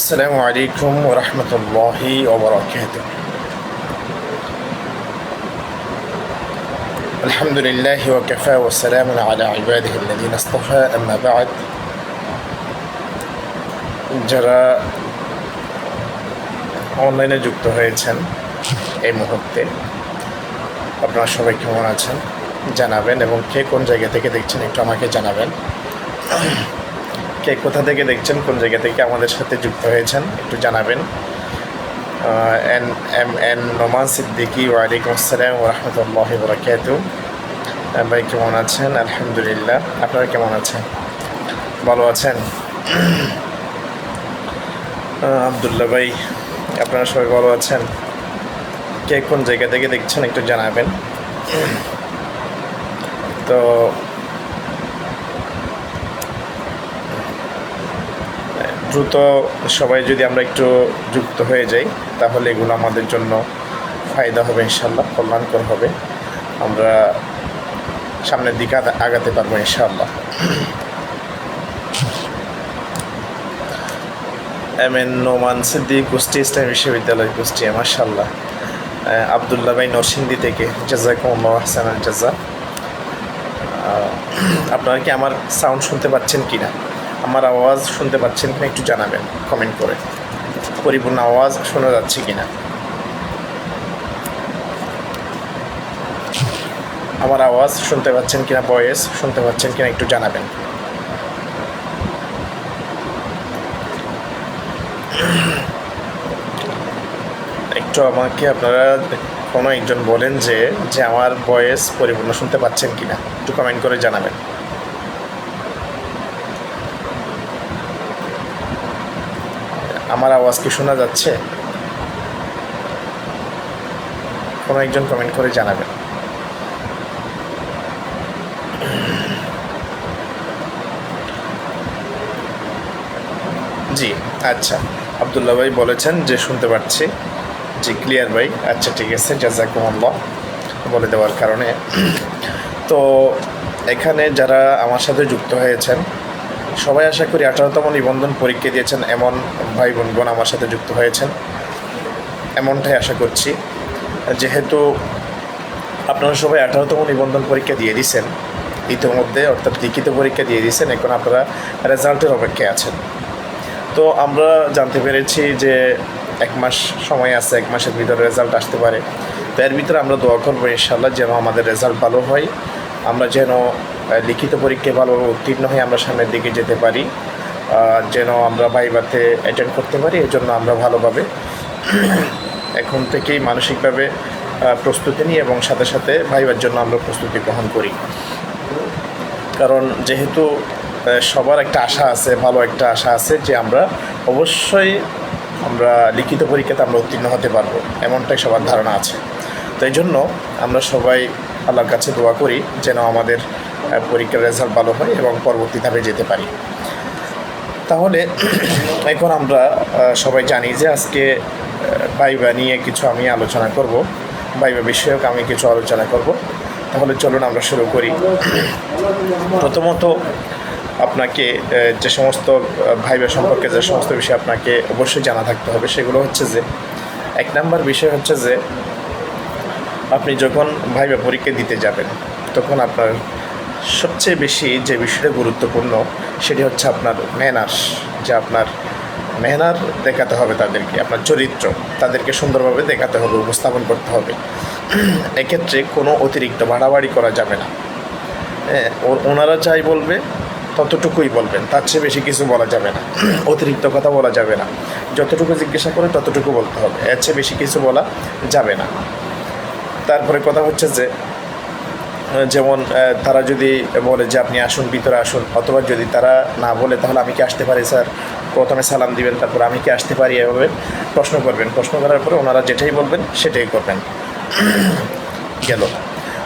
السلام عليكم ورحمة الله وبركاته. الحمد لله وكفى والسلام على عباده الذين اصطفى أما بعد. যারা অনলাইনে যুক্ত হয়েছেন এই মুহূর্তে আপনারা সবাই কেমন আছেন জানাবেন, এবং কে কোন জায়গা থেকে দেখছেন একটু আমাকে জানাবেন। কে কোথা থেকে দেখছেন, কোন জায়গা থেকে আমাদের সাথে যুক্ত হয়েছেন একটু জানাবেন। এন নোমান সিদ্দিকী, ওয়ালাইকুম আসসালাম ওরহমতুল্লাহি বারাকাতুহু। ভাই কেমন আছেন? আলহামদুলিল্লাহ। আপনারা কেমন আছেন? ভালো আছেন? আবদুল্লাহ ভাই, আপনারা সবাই ভালো আছেন? কে কোন জায়গা থেকে দেখছেন একটু জানাবেন। তো দ্রুত সবাই যদি আমরা একটু যুক্ত হয়ে যাই তাহলে এগুলো আমাদের জন্য ফায়দা হবে, ইনশাআল্লাহ কল্যাণকর হবে, আমরা সামনের দিকে আগাতে পারবো ইনশাআল্লাহ। এম নোমান সিদ্দিক, কুষ্টিয়া ইসলামী বিশ্ববিদ্যালয়, কুষ্টিয়া। মাশাআল্লাহ। আবদুল্লাহ ভাই নরসিংদী থেকে, জাযাকুমুল্লাহু আহসানাল জাযা। আপনারা কি আমার সাউন্ড শুনতে পাচ্ছেন কিনা, আমার আওয়াজ শুনতে পাচ্ছেন কিনা একটু জানাবেন কমেন্ট করে। পরিপূর্ণ আওয়াজ শোনা যাচ্ছে কিনা, আমার আওয়াজ শুনতে পাচ্ছেন কিনা, ভয়েস শুনতে পাচ্ছেন কিনা একটু জানাবেন। একটু আমাকে আপনারা কোনো একজন বলেন যে আমার ভয়েস পরিপূর্ণ শুনতে পাচ্ছেন কিনা, একটু কমেন্ট করে জানাবেন। আমার আওয়াজ কি শোনা যাচ্ছে? কোনো একজন কমেন্ট করে জানাবেন। জি আচ্ছা, আবদুল্লাহ ভাই বলেছেন যে শুনতে পাচ্ছি। জি ক্লিয়ার ভাই, আচ্ছা ঠিক আছে, জাযাকুমুল্লাহ বলে দেওয়ার কারণে। তো এখানে যারা আমার সাথে যুক্ত হয়েছেন সবাই আশা করি 18তম নিবন্ধন পরীক্ষা দিয়েছেন এমন ভাই বোনগণ আমার সাথে যুক্ত হয়েছেন, এমনটাই আশা করছি। যেহেতু আপনারা সবাই 18তম নিবন্ধন পরীক্ষা দিয়ে দিয়েছেন ইতিমধ্যে, অর্থাৎ লিখিত পরীক্ষা দিয়ে দিয়েছেন, এখন আপনারা রেজাল্টের অপেক্ষায় আছেন। তো আমরা জানতে পেরেছি যে 1 মাস সময় আছে, 1 মাসের ভিতরে রেজাল্ট আসতে পারে। তো এর ভিতরে আমরা দোয়া করবো ইনশাআল্লাহ যেন আমাদের রেজাল্ট ভালো হয়, আমরা যেন লিখিত পরীক্ষায় ভালোভাবে উত্তীর্ণ হয়ে আমরা সামনের দিকে যেতে পারি, যেন আমরা ভাইভাতে অ্যাটেন্ড করতে পারি। এই জন্য আমরা ভালোভাবে এখন থেকেই মানসিকভাবে প্রস্তুতি নিই এবং সাথে সাথে ভাইবার জন্য আমরা প্রস্তুতি গ্রহণ করি। কারণ যেহেতু সবার একটা আশা আছে, ভালো একটা আশা আছে যে আমরা অবশ্যই লিখিত পরীক্ষাতে আমরা উত্তীর্ণ হতে পারবো, এমনটাই সবার ধারণা আছে। তো এই জন্য আমরা সবাই আল্লাহর কাছে দোয়া করি যেন আমাদের পরীক্ষার রেজাল্ট ভালো হয় এবং পরবর্তী ধাপে যেতে পারি। তাহলে এখন আমরা সবাই জানি যে আজকে ভাইবা নিয়ে কিছু আমি আলোচনা করব, ভাইবা বিষয়ক আমি কিছু আলোচনা করব। তাহলে চলুন আমরা শুরু করি। প্রথমত আপনাকে যে সমস্ত ভাইবা সম্পর্কে যে সমস্ত বিষয় আপনাকে অবশ্যই জানা থাকতে হবে সেগুলো হচ্ছে যে, 1 নম্বর বিষয় হচ্ছে যে আপনি যখন ভাইবা পরীক্ষা দিতে যাবেন তখন আপনার সবচেয়ে বেশি যে বিষয়টা গুরুত্বপূর্ণ সেটি হচ্ছে আপনার ম্যানার্স, যে আপনার ম্যানার দেখাতে হবে তাদেরকে, আপনার চরিত্র তাদেরকে সুন্দরভাবে দেখাতে হবে, উপস্থাপন করতে হবে। এক্ষেত্রে কোনো অতিরিক্ত বাড়াবাড়ি করা যাবে না। ওনারা যাই বলবে ততটুকুই বলবেন, তার চেয়ে বেশি কিছু বলা যাবে না, অতিরিক্ত কথা বলা যাবে না। যতটুকু জিজ্ঞাসা করে ততটুকু বলতে হবে, এর চেয়ে বেশি কিছু বলা যাবে না। তারপরে কথা হচ্ছে যে যেমন তারা যদি বলে যে আপনি আসুন, ভিতরে আসুন, অথবা যদি তারা না বলে তাহলে আমি কি আসতে পারি স্যার, প্রথমে সালাম দিবেন, তারপর আমি কি আসতে পারি, এভাবে প্রশ্ন করবেন। প্রশ্ন করার পরে ওনারা যেটাই বলবেন সেটাই করবেন। গেল,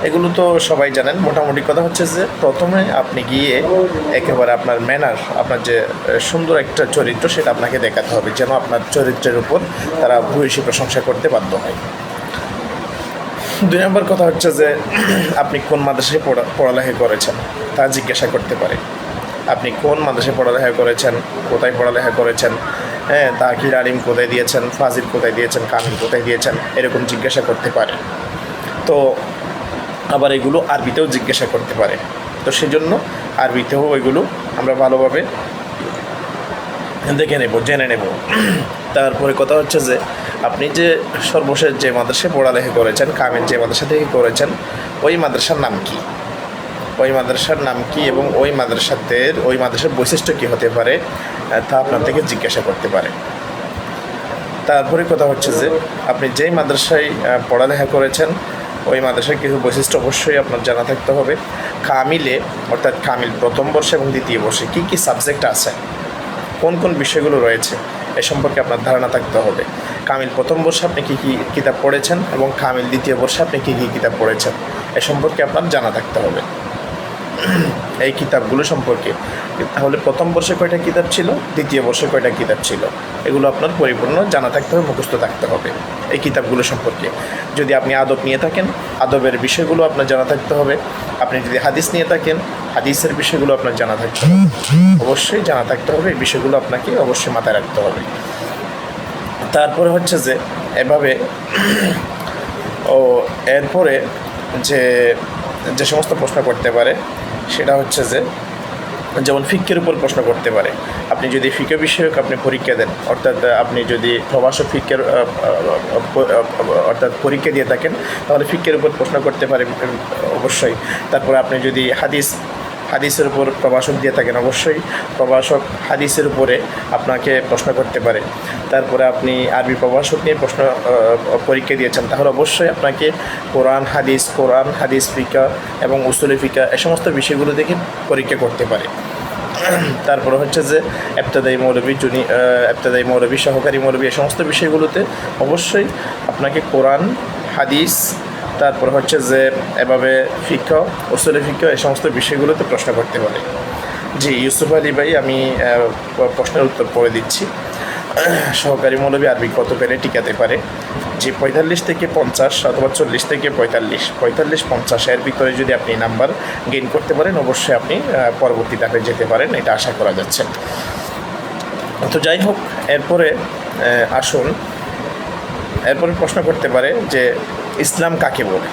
এগুলো তো সবাই জানেন। মোটামুটি কথা হচ্ছে যে প্রথমে আপনি গিয়ে একেবারে আপনার ম্যানার, আপনার যে সুন্দর একটা চরিত্র সেটা আপনাকে দেখাতে হবে, যেন আপনার চরিত্রের উপর তারা ভূয়সী প্রশংসা করতে বাধ্য হয়। 2 নম্বর কথা হচ্ছে যে আপনি কোন মাদ্রাসায় পড়ালেখা করেছেন তা জিজ্ঞাসা করতে পারে। আপনি কোন মাদ্রাসায় পড়ালেখা করেছেন, কোথায় পড়ালেখা করেছেন, হ্যাঁ, তাকির আলিম কোথায় দিয়েছেন, ফাজিল কোথায় দিয়েছেন, কামিল কোথায় দিয়েছেন, এরকম জিজ্ঞাসা করতে পারে। তো আবার এগুলো আরবিতেও জিজ্ঞাসা করতে পারে। তো সেজন্য আরবিতেও এগুলো আমরা ভালোভাবে দেখে নেব, জেনে নেব। তারপরে কথা হচ্ছে যে আপনি যে সর্বশেষ যে মাদ্রাসায় পড়ালেখা করেছেন, কামিল যে মাদ্রাসা থেকে করেছেন, ওই মাদ্রাসার নাম কি, ওই মাদ্রাসার নাম কি এবং ওই মাদ্রাসার বৈশিষ্ট্য কী হতে পারে তা আপনার থেকে জিজ্ঞাসা করতে পারে। তারপরে কথা হচ্ছে যে আপনি যেই মাদ্রাসায় পড়ালেখা করেছেন ওই মাদ্রাসার কিছু বৈশিষ্ট্য অবশ্যই আপনার জানা থাকতে হবে। কামিলে অর্থাৎ কামিল প্রথম বর্ষে এবং দ্বিতীয় বর্ষে কী কী সাবজেক্ট আছে, কোন কোন বিষয়গুলো রয়েছে এ সম্পর্কে আপনার ধারণা থাকতে হবে। কামিল প্রথম বর্ষে আপনি কী কী কিতাব পড়েছেন এবং কামিল দ্বিতীয় বর্ষে আপনি কী কী কিতাব পড়েছেন এ সম্পর্কে আপনার জানা থাকতে হবে, এই কিতাবগুলো সম্পর্কে। তাহলে প্রথম বর্ষে কয়টা কিতাব ছিল, দ্বিতীয় বর্ষে কয়টা কিতাব ছিল, এগুলো আপনার পরিপূর্ণ জানা থাকতে হবে, মুখস্থ থাকতে হবে এই কিতাবগুলো সম্পর্কে। যদি আপনি আদব নিয়ে থাকেন, আদবের বিষয়গুলো আপনার জানা থাকতে হবে। আপনি যদি হাদিস নিয়ে থাকেন, হাদিসের বিষয়গুলো আপনার জানা থাকতে হবে, অবশ্যই জানা থাকতে হবে। এই বিষয়গুলো আপনাকে অবশ্যই মাথায় রাখতে হবে। তারপরে হচ্ছে যে এভাবে এরপরে যে সমস্ত প্রশ্ন করতে পারে সেটা হচ্ছে যে যেমন ফিকের উপর প্রশ্ন করতে পারে। আপনি যদি ফিকে বিষয়ক আপনি পরীক্ষা দেন, অর্থাৎ আপনি যদি প্রবাসক ফিকের অর্থাৎ পরীক্ষা দিয়ে থাকেন, তাহলে ফিকের উপর প্রশ্ন করতে পারে অবশ্যই। তারপরে আপনি যদি হাদিসের উপর প্রবাসক দিয়ে থাকেন, অবশ্যই প্রবাসক হাদিসের উপরে আপনাকে প্রশ্ন করতে পারে। তারপরে আপনি আরবি প্রবাসক নিয়ে পরীক্ষা দিয়েছেন, তাহলে অবশ্যই আপনাকে কোরআন হাদিস ফিকা এবং উসুলি ফিকা এই সমস্ত বিষয়গুলো দেখে পরীক্ষা করতে পারে। তারপরে হচ্ছে যে ইবতেদায়ী মৌলবী, সহকারী মৌলবী এই সমস্ত বিষয়গুলোতে অবশ্যই আপনাকে কোরআন, হাদিস, তারপর হচ্ছে যে এভাবে ফিকা, উসুলি ফিকা এই সমস্ত বিষয়গুলোতে প্রশ্ন করতে পারে। জি ইউসুফ আলী ভাই, আমি প্রশ্নের উত্তর পড়ে দিচ্ছি। সহকারী মৌলবী আরবি কত পেরে টিকাতে পারে? জি 45 থেকে 50 অথবা 40 থেকে 45 এর ভিতরে যদি আপনি নাম্বার গেইন করতে পারেন, অবশ্যই আপনি পরবর্তী ধাপে যেতে পারেন, এটা আশা করা যাচ্ছে। তো যাই হোক, এরপরে আসুন, এরপরে প্রশ্ন করতে পারে যে ইসলাম কাকে বলে।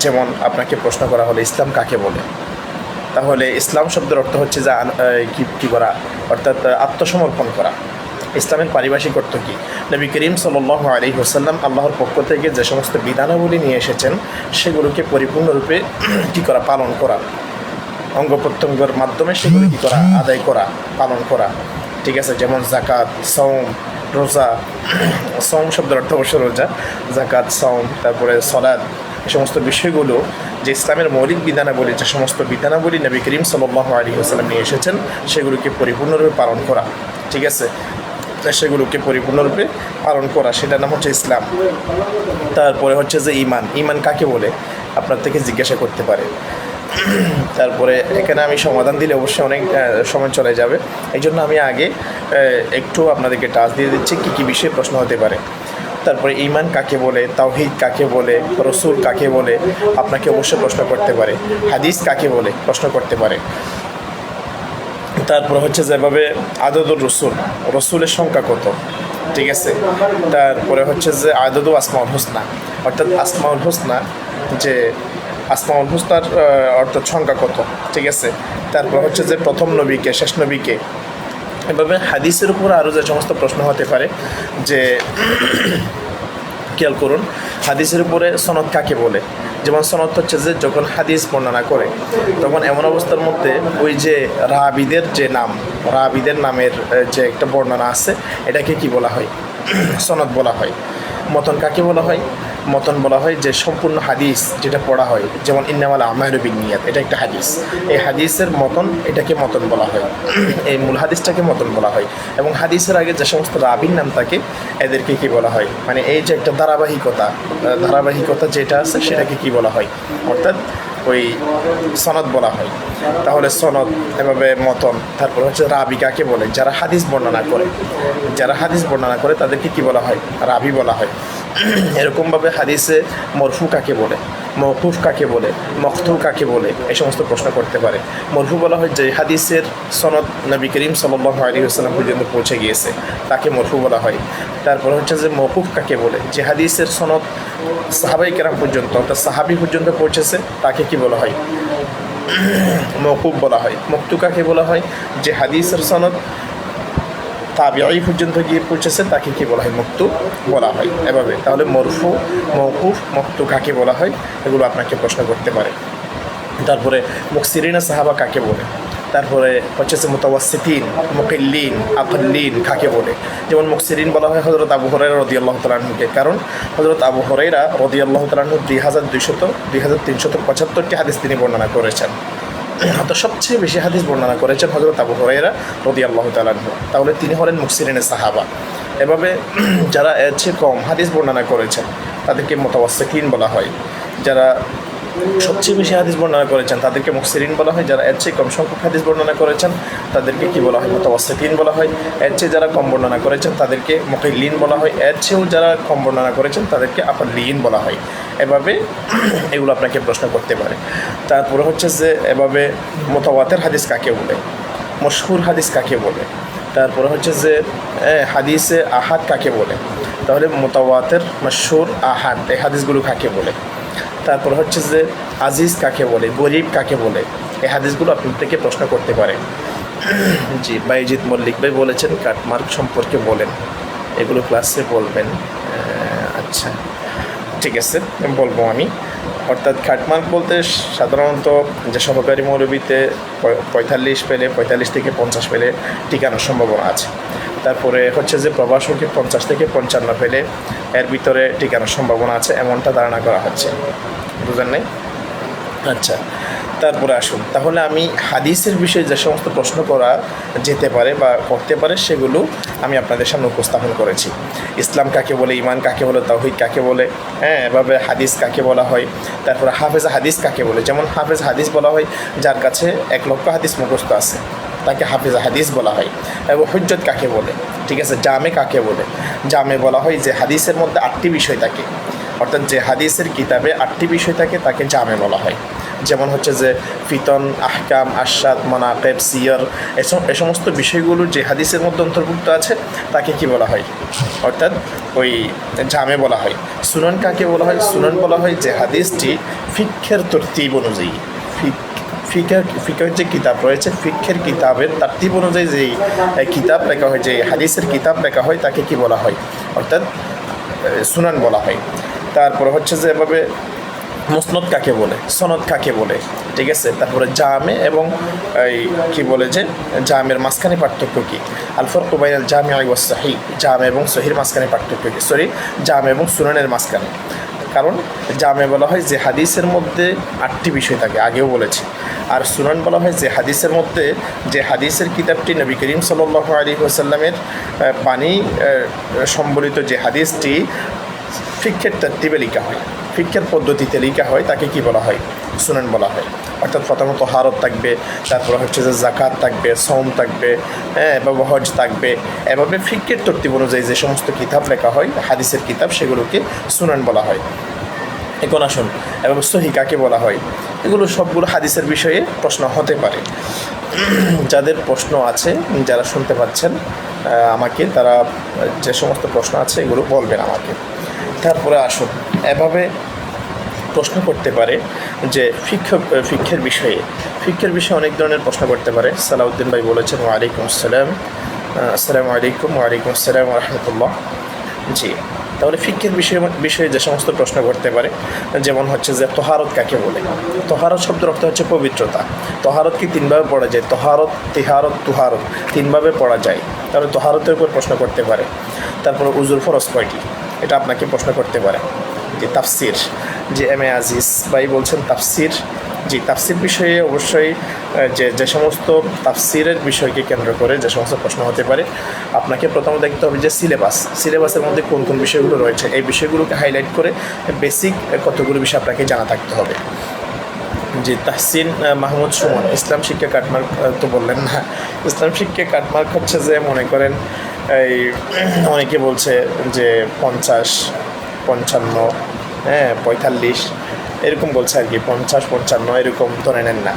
যেমন আপনাকে প্রশ্ন করা হলো ইসলাম কাকে বলে, তাহলে ইসলাম শব্দের অর্থ হচ্ছে যে কী করা, অর্থাৎ আত্মসমর্পণ করা। ইসলামের পারিভাষিক অর্থ কী? নবী করিম সাল্লাল্লাহু আলাইহি ওয়াসাল্লাম আল্লাহর পক্ষ থেকে যে সমস্ত বিধানাবলী নিয়ে এসেছেন সেগুলোকে পরিপূর্ণরূপে কী করা, পালন করা, অঙ্গ প্রত্যঙ্গের মাধ্যমে সেগুলো কী করা, আদায় করা, পালন করা। ঠিক আছে, যেমন জাকাত, সওম, রোজা। সওম শব্দের অর্থ অবশ্য রোজা, জাকাত, সওম, তারপরে সলাত, এই সমস্ত বিষয়গুলো যে ইসলামের মৌলিক বিধানাবলী, যে সমস্ত বিধানাবলী নবী করিম সাল্লাল্লাহু আলাইহি ওয়াসাল্লাম নিয়ে এসেছেন সেগুলোকে পরিপূর্ণরূপে পালন করা। ঠিক আছে, সেগুলোকে পরিপূর্ণরূপে পালন করা, সেটার নাম হচ্ছে ইসলাম। তারপরে হচ্ছে যে ঈমান কাকে বলে আপনার থেকে জিজ্ঞাসা করতে পারে। তারপরে এখানে আমি সমাধান দিলে অবশ্যই অনেক সময় চলে যাবে, এই জন্য আমি আগে একটু আপনাদেরকে টাচ দিয়ে দিচ্ছি কী কী বিষয়ে প্রশ্ন হতে পারে। তারপরে ঈমান কাকে বলে, তাওহীদ কাকে বলে, রসুল কাকে বলে আপনাকে অবশ্যই প্রশ্ন করতে পারে। হাদিস কাকে বলে প্রশ্ন করতে পারে। তারপর হচ্ছে যেভাবে আদদুর রসুলের সংখ্যা কত। ঠিক আছে, তারপরে হচ্ছে যে আদদু আসমাউল হোসনা, অর্থাৎ আসমাউল হোসনা, যে আসমাউল হোসনার অর্থাৎ সংখ্যা কত। ঠিক আছে, তারপর হচ্ছে যে প্রথম নবীকে, শেষ নবীকে। এভাবে হাদিসের উপর আরও যে সমস্ত প্রশ্ন হতে পারে, যে খেয়াল করুন, হাদিসের উপরে সনদ কাকে বলে। যেমন সনদ হচ্ছে যে যখন হাদিস বর্ণনা করে তখন এমন অবস্থার মধ্যে ওই যে রাবিদের নামের যে একটা বর্ণনা আছে এটাকে কি বলা হয়, সনদ বলা হয়। মতন কাকে বলা হয়? মতন বলা হয় যে সম্পূর্ণ হাদিস যেটা পড়া হয়, যেমন ইন্নামাল আমালু বিন্নিয়াত, এটা একটা হাদিস। এই হাদিসের মতন এটাকে মতন বলা হয়, এই মূল হাদিসটাকে মতন বলা হয়। এবং হাদিসের আগে যে সমস্ত রাবির নাম থাকে এদেরকে কি বলা হয়, মানে এই যে একটা ধারাবাহিকতা যেটা আছে সেটাকে কি বলা হয়, অর্থাৎ ওই সনদ বলা হয়। তাহলে সনদ, এভাবে মতন। তারপর হচ্ছে রাবি কাকে বলে, যারা হাদিস বর্ণনা করে তাদেরকে কি বলা হয়, রাবি বলা হয়। এরকমভাবে হাদিসে মরফু কাকে বলে, মওকুফ কাকে বলে, মকতু কাকে বলে, এই সমস্ত প্রশ্ন করতে পারে। মরফু বলা হয় যে হাদিসের সনদ নবী করিম সাল্লাল্লাহু আলাইহি ওয়াসাল্লাম পর্যন্ত পৌঁছে গিয়েছে, তাকে মরফু বলা হয়। তারপর হচ্ছে যে মওকুফ কাকে বলে, যে হাদিসের সনদ সাহাবায়ে কেরাম পর্যন্ত, অর্থাৎ সাহাবী পর্যন্ত পৌঁছেছে, তাকে কি বলা হয়, মওকুফ বলা হয়। মকতু কাকে বলা হয়, যে হাদিসের সনদ তাবিঈ পর্যন্ত গিয়ে পৌঁছেছে, তাকে কি বলা হয়, মকতু বলা হয়। এভাবে তাহলে মরফু, মওকুফ, মকতু কাকে বলা হয়, এগুলো আপনাকে প্রশ্ন করতে পারে। তারপরে মুকসিরিনা সাহাবা কাকে বলে, তারপরে হচ্ছে মুতাওয়াসসিতিন, মুকিল্লিন, আকাল্লিন কাকে বলে। যেমন মুকসিরিন বলা হয় হযরত আবু হুরায়রা রাদিয়াল্লাহু তাআলা আনহুকে, কারণ হযরত আবু হুরায়রা রাদিয়াল্লাহু তাআলা আনহু 2375টি হাদিস তিনি বর্ণনা করেছেন। তো সবচেয়ে বেশি হাদিস বর্ণনা করেছেন হযরত আবু হুরায়রা রাদিয়াল্লাহু তাআলা আনহু, তাহলে তিনি হলেন মুকসিরিনে সাহাবা। এভাবে যারা এর চেয়ে কম হাদিস বর্ণনা করেছেন তাদেরকে মুতাওয়াসসিতিন বলা হয়। যারা সবচেয়ে বেশি হাদিস বর্ণনা করেছেন তাদেরকে মুকসিরিন বলা হয়। যারা এর চেয়ে কম সংখ্যক হাদিস বর্ণনা করেছেন তাদেরকে কি বলা হয়, মুতাওয়াসসিতিন বলা হয়। এর চেয়ে যারা কম বর্ণনা করেছেন তাদেরকে মুকিল্লিন বলা হয়। এর চেয়েও যারা কম বর্ণনা করেছেন তাদেরকে আকাল্লিন বলা হয়। এভাবে এগুলো আপনাকে প্রশ্ন করতে পারে। তারপরে হচ্ছে যে এভাবে মুতাওয়াতির হাদিস কাকে বলে, মশহুর হাদিস কাকে বলে, তারপরে হচ্ছে যে হাদিসে আহাদ কাকে বলে। তাহলে মুতাওয়াতির, মশহুর, আহাদ এই হাদিসগুলো কাকে বলে। তারপর হচ্ছে যে আজিজ কাকে বলে, গরিব কাকে বলে, এই হাদিসগুলো আপনার থেকে প্রশ্ন করতে পারে। জি, বাইজিৎ মল্লিক ভাই বলেছেন কাটমার্ক সম্পর্কে বলেন, এগুলো ক্লাসে বলবেন। আচ্ছা ঠিক আছে, বলবো আমি। অর্থাৎ কাটমার্ক বলতে সাধারণত যে সহকারী মৌলবীতে 45 পেলে, 45 থেকে 50 পেলে টিকানোর সম্ভাবনা আছে। তারপরে হচ্ছে যে প্রভাষকে 50 থেকে 55 পেলে এর ভিতরে টিকানোর সম্ভাবনা আছে, এমনটা ধারণা করা হচ্ছে। বুঝলেন নাই? আচ্ছা, তারপরে আসুন, তাহলে আমি হাদিসের বিষয়ে যে সমস্ত প্রশ্ন করা যেতে পারে বা করতে পারে সেগুলো আমি আপনাদের সামনে উপস্থাপন করেছি। ইসলাম কাকে বলে, ঈমান কাকে বলে, তাওহীদ কাকে বলে, এভাবে হাদিস কাকে বলা হয়। তারপরে হাফেজ হাদিস কাকে বলে, যেমন হাফেজ হাদিস বলা হয় যার কাছে 1 লক্ষ হাদিস মুখস্থ আছে, তাকে হাফেজ হাদিস বলা হয়। এবং হুজ্জত কাকে বলে, ঠিক আছে। জামে কাকে বলে, জামে বলা হয় যে হাদিসের মধ্যে 8টি বিষয় থাকে, অর্থাৎ যে হাদিসের কিতাবে 8টি বিষয় থাকে তাকে জামে বলা হয়। যেমন হচ্ছে যে ফিতন, আহকাম, আরশাদ, মানাকিব, সিয়র, এই সমস্ত বিষয়গুলো যে হাদিসের মধ্যে অন্তর্ভুক্ত আছে তাকে কি বলা হয়, অর্থাৎ ওই জামে বলা হয়। সুনান কাকে বলা হয়, সুনান বলা হয় যে হাদিসটি ফিকহের তরতিব অনুযায়ী, ফিকহের যে কিতাব রয়েছে, ফিকহের কিতাবের তারতিব অনুযায়ী যেই কিতাব লেখা হয়, যে হাদিসের কিতাব লেখা হয় তাকে কি বলা হয়, অর্থাৎ সুনান বলা হয়। তারপর হচ্ছে যে এভাবে মুসনদ কাকে বলে, সনদ কাকে বলে, ঠিক আছে। তারপরে জামে এবং এই কী বলে যে জামের মাঝখানে পার্থক্য কী, আল ফারকু বাইনাল জামি ওয়াস সহিহ, জামে এবং সহির মাঝখানে পার্থক্য কী, জামে এবং সুনানের মাঝখানে। কারণ জামে বলা হয় যে হাদিসের মধ্যে 8টি বিষয় থাকে, আগেও বলেছি। আর সুনান বলা হয় যে হাদিসের মধ্যে, যে হাদিসের কিতাবটি নবী করিম সাল্লাল্লাহু আলাইহি ওয়াসাল্লামের বাণী সম্বলিত যে হাদিসটি ফিকহের তারতিবে লেখা হয়, ফিকহের পদ্ধতিতে লেখা হয়, তাকে কি বলা হয়, সুনান বলা হয়। অর্থাৎ প্রথমত তাহারত থাকবে, তারপর হচ্ছে যে জাকাত থাকবে, সওম থাকবে, এবং হজ থাকবে। এভাবে ফিকহের তরতিব অনুযায়ী যে সমস্ত কিতাব লেখা হয়, হাদিসের কিতাব, সেগুলোকে সুনান বলা হয়। এখন আসুন, এবং সহিহ কাকে বলা হয়, এগুলো সবগুলো হাদিসের বিষয়ে প্রশ্ন হতে পারে। যাদের প্রশ্ন আছে, যারা শুনতে পাচ্ছেন আমাকে, তারা যে সমস্ত প্রশ্ন আছে এগুলো বলবেন আমাকে। তারপরে আসুন, এভাবে প্রশ্ন করতে পারে যে ফিকহের বিষয়ে অনেক ধরনের প্রশ্ন করতে পারে। সালাউদ্দিন ভাই বলেছেন ওয়ালাইকুম আসসালাম, আসসালামু আলাইকুম। ওয়ালাইকুম আসসালাম ওয়া রাহমাতুল্লাহ। জি, তাহলে ফিকহের বিষয়ে যে সমস্ত প্রশ্ন করতে পারে, যেমন হচ্ছে যে তহারত কাকে বলে। তহারত শব্দের অর্থ হচ্ছে পবিত্রতা। তহারত কি 3ভাবে পড়া যায়, তহারত, তিহারত, তুহারত 3ভাবে পড়া যায়। তাহলে তহারতের উপর প্রশ্ন করতে পারে। তারপরে উজুর ফরজ কয়টি, এটা আপনাকে প্রশ্ন করতে পারে। যে তাফসির, যে এম এ আজিজ ভাই বলছেন তাফসির। জি, তাফসির বিষয়ে অবশ্যই যে সমস্ত তাফসিরের বিষয়কে কেন্দ্র করে যে সমস্ত প্রশ্ন হতে পারে, আপনাকে প্রথমে দেখতে হবে যে সিলেবাসের মধ্যে কোন কোন বিষয়গুলো রয়েছে। এই বিষয়গুলোকে হাইলাইট করে বেসিক কতগুলো বিষয় আপনাকে জানা থাকতে হবে। জি, তাহসিন মাহমুদ সুমন, ইসলাম শিক্ষা কাটমার্ক তো বললেন না। ইসলাম শিক্ষা কাটমার্ক হচ্ছে যে মনে করেন এই অনেকে বলছে যে 50, 55, 45 এরকম বলছে আর কি, 50, 55 এরকম ধরে নেন না।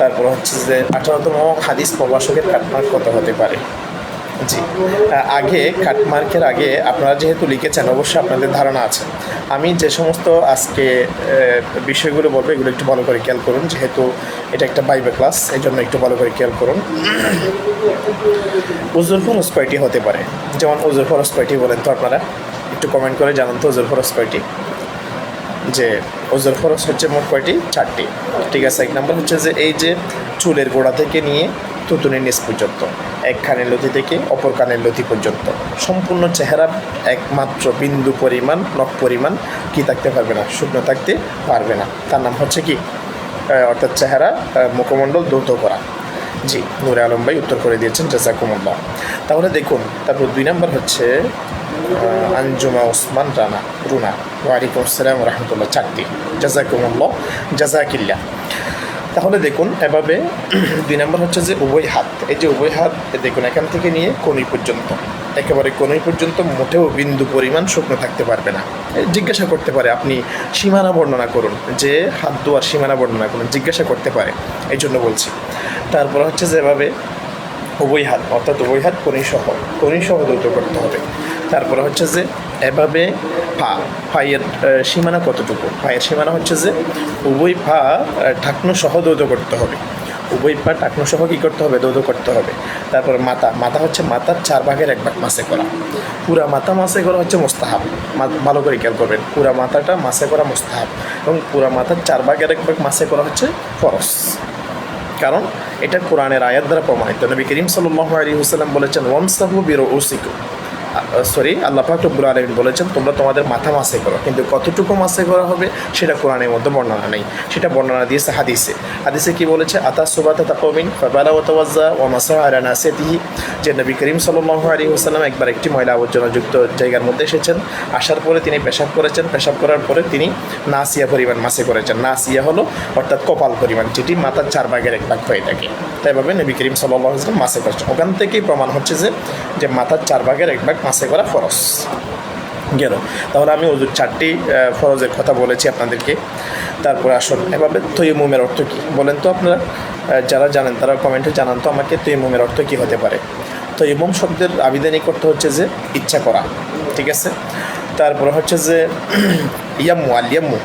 তারপর হচ্ছে যে 18তম হাদিস প্রভাষকের কাটমার্ক কত হতে পারে। জি, আগে কাটমার্কের আগে আপনারা যেহেতু লিখেছেন অবশ্যই আপনাদের ধারণা আছে। আমি যে সমস্ত আজকে বিষয়গুলো বলবো এগুলো একটু ভালো করে খেয়াল করুন, যেহেতু এটা একটা বাইবে ক্লাস, এই জন্য একটু ভালো করে খেয়াল করুন। উজুর ফরজ কয়টি হতে পারে? যেমন উজুর ফরজ কয়টি বলেন তো আপনারা, একটু কমেন্ট করে জানান তো উজুর ফরজ কয়টি। যে ওজুর ফরজ হচ্ছে মোট কয়টি? 4টি। ঠিক আছে, 1 নম্বর হচ্ছে যে এই যে চুলের গোড়া থেকে নিয়ে থুতনির নিচ পর্যন্ত, এক কানের লতি থেকে অপর কানের লতি পর্যন্ত সম্পূর্ণ চেহারা একমাত্র বিন্দু পরিমাণ, নখ পরিমাণ কি থাকতে পারবে না, শুকনো থাকতে পারবে না। তার নাম হচ্ছে কি, অর্থাৎ চেহারা মুখমণ্ডল ধৌত করা। জি, নূরে আলম ভাই উত্তর করে দিয়েছেন, জাযাকুমুল্লাহ। তাহলে দেখুন, তারপর 2 নম্বর হচ্ছে আঞ্জুমা ওসমান রুনা, ওয়ালাইকুম আসসালাম রহমতুল্লাহ, 4টি। জাযাকুমুল্লাহ, জাযাকিল্লাহ। তাহলে দেখুন এভাবে 2 নম্বর হচ্ছে যে উভয় হাত, এই যে উভয় হাত দেখুন এখান থেকে নিয়ে কনুই পর্যন্ত, একেবারে কনুই পর্যন্ত মোটেও বিন্দু পরিমাণ শুকনো থাকতে পারবে না। জিজ্ঞাসা করতে পারে, আপনি সীমানা বর্ণনা করুন, যে হাত ধোয়ার সীমানা বর্ণনা করুন, জিজ্ঞাসা করতে পারে, এই জন্য বলছি। তারপর হচ্ছে যে এভাবে উভয় হাত, অর্থাৎ উভয় হাত কনুই সহ দ্রুত করতে হবে। তারপরে হচ্ছে যে এভাবে পায়ের সীমানা কতটুকু? পায়ের সীমানা হচ্ছে যে উভয় পা ঢাকনো সহ দৌত করতে হবে, উভয় পা ঢাকনো সহ কী করতে হবে? দৌত করতে হবে। তারপর মাথা হচ্ছে মাথার 4 ভাগের 1 ভাগ মাসে করা। পুরা মাথা মাসে করা হচ্ছে মোস্তাহাব, ভালো করে খেয়াল করবেন, পুরা মাথাটা মাসে করা মোস্তাহাব, এবং পুরা মাথার 4 ভাগের 1 ভাগ মাসে করা হচ্ছে ফরজ। কারণ এটা কোরআনের আয়াত দ্বারা প্রমাণিত। নবী করিম সাল্লাল্লাহু আলাইহি ওয়াসাল্লাম বলেছেন, ওয়ামসাহু বিরুউসিকুম, আল্লাহ পাক রব্বুল আলামিন বলেছেন তোমরা তোমাদের মাথা মাসে করো, কিন্তু কতটুকু মাসে করা হবে সেটা কোরআনের মধ্যে বর্ণনা নেই, সেটা বর্ণনা দিয়েছে হাদিসে কি বলেছে? আতা সুবাতা তাকওমিন ফাবালা ওয়া তাওয়াজ্জা ওয়া মাসাহা আলা নাসিয়াতিহি, যে নবী করিম সাল্লাল্লাহু আলাইহি ওয়াসাল্লাম একবার একটি ময়লা আবর্জনাযুক্ত জায়গার মধ্যে এসেছেন, আসার পরে তিনি পেশাব করেছেন, পেশাব করার পরে তিনি নাসিয়া পরিমাণ মাসে করেছেন। নাসিয়া হলো অর্থাৎ কপাল পরিমাণ, যেটি মাথার 4 ভাগের 1 ভাগ হয়ে থাকে। তাই ভাবে নবী করিম সাল্লাল্লাহু আলাইহি ওয়াসাল্লাম মাসে করেছেন। ওখান থেকেই প্রমাণ হচ্ছে যে মাথার 4 ভাগের 1 ভাগ মাসে করা ফরজ গেল। তাহলে আমি ওজুর 4টি ফরজের কথা বলেছি আপনাদেরকে। তারপরে আসুন এভাবে তৈমুমের অর্থ কী বলেন তো আপনারা, যারা জানেন তারা কমেন্টে জানান তো আমাকে তৈমুমের অর্থ কী হতে পারে। তৈমুম শব্দের আবিধানিক অর্থ হচ্ছে যে ইচ্ছা করা, ঠিক আছে। তারপরে হচ্ছে যে ইয়াম্মু,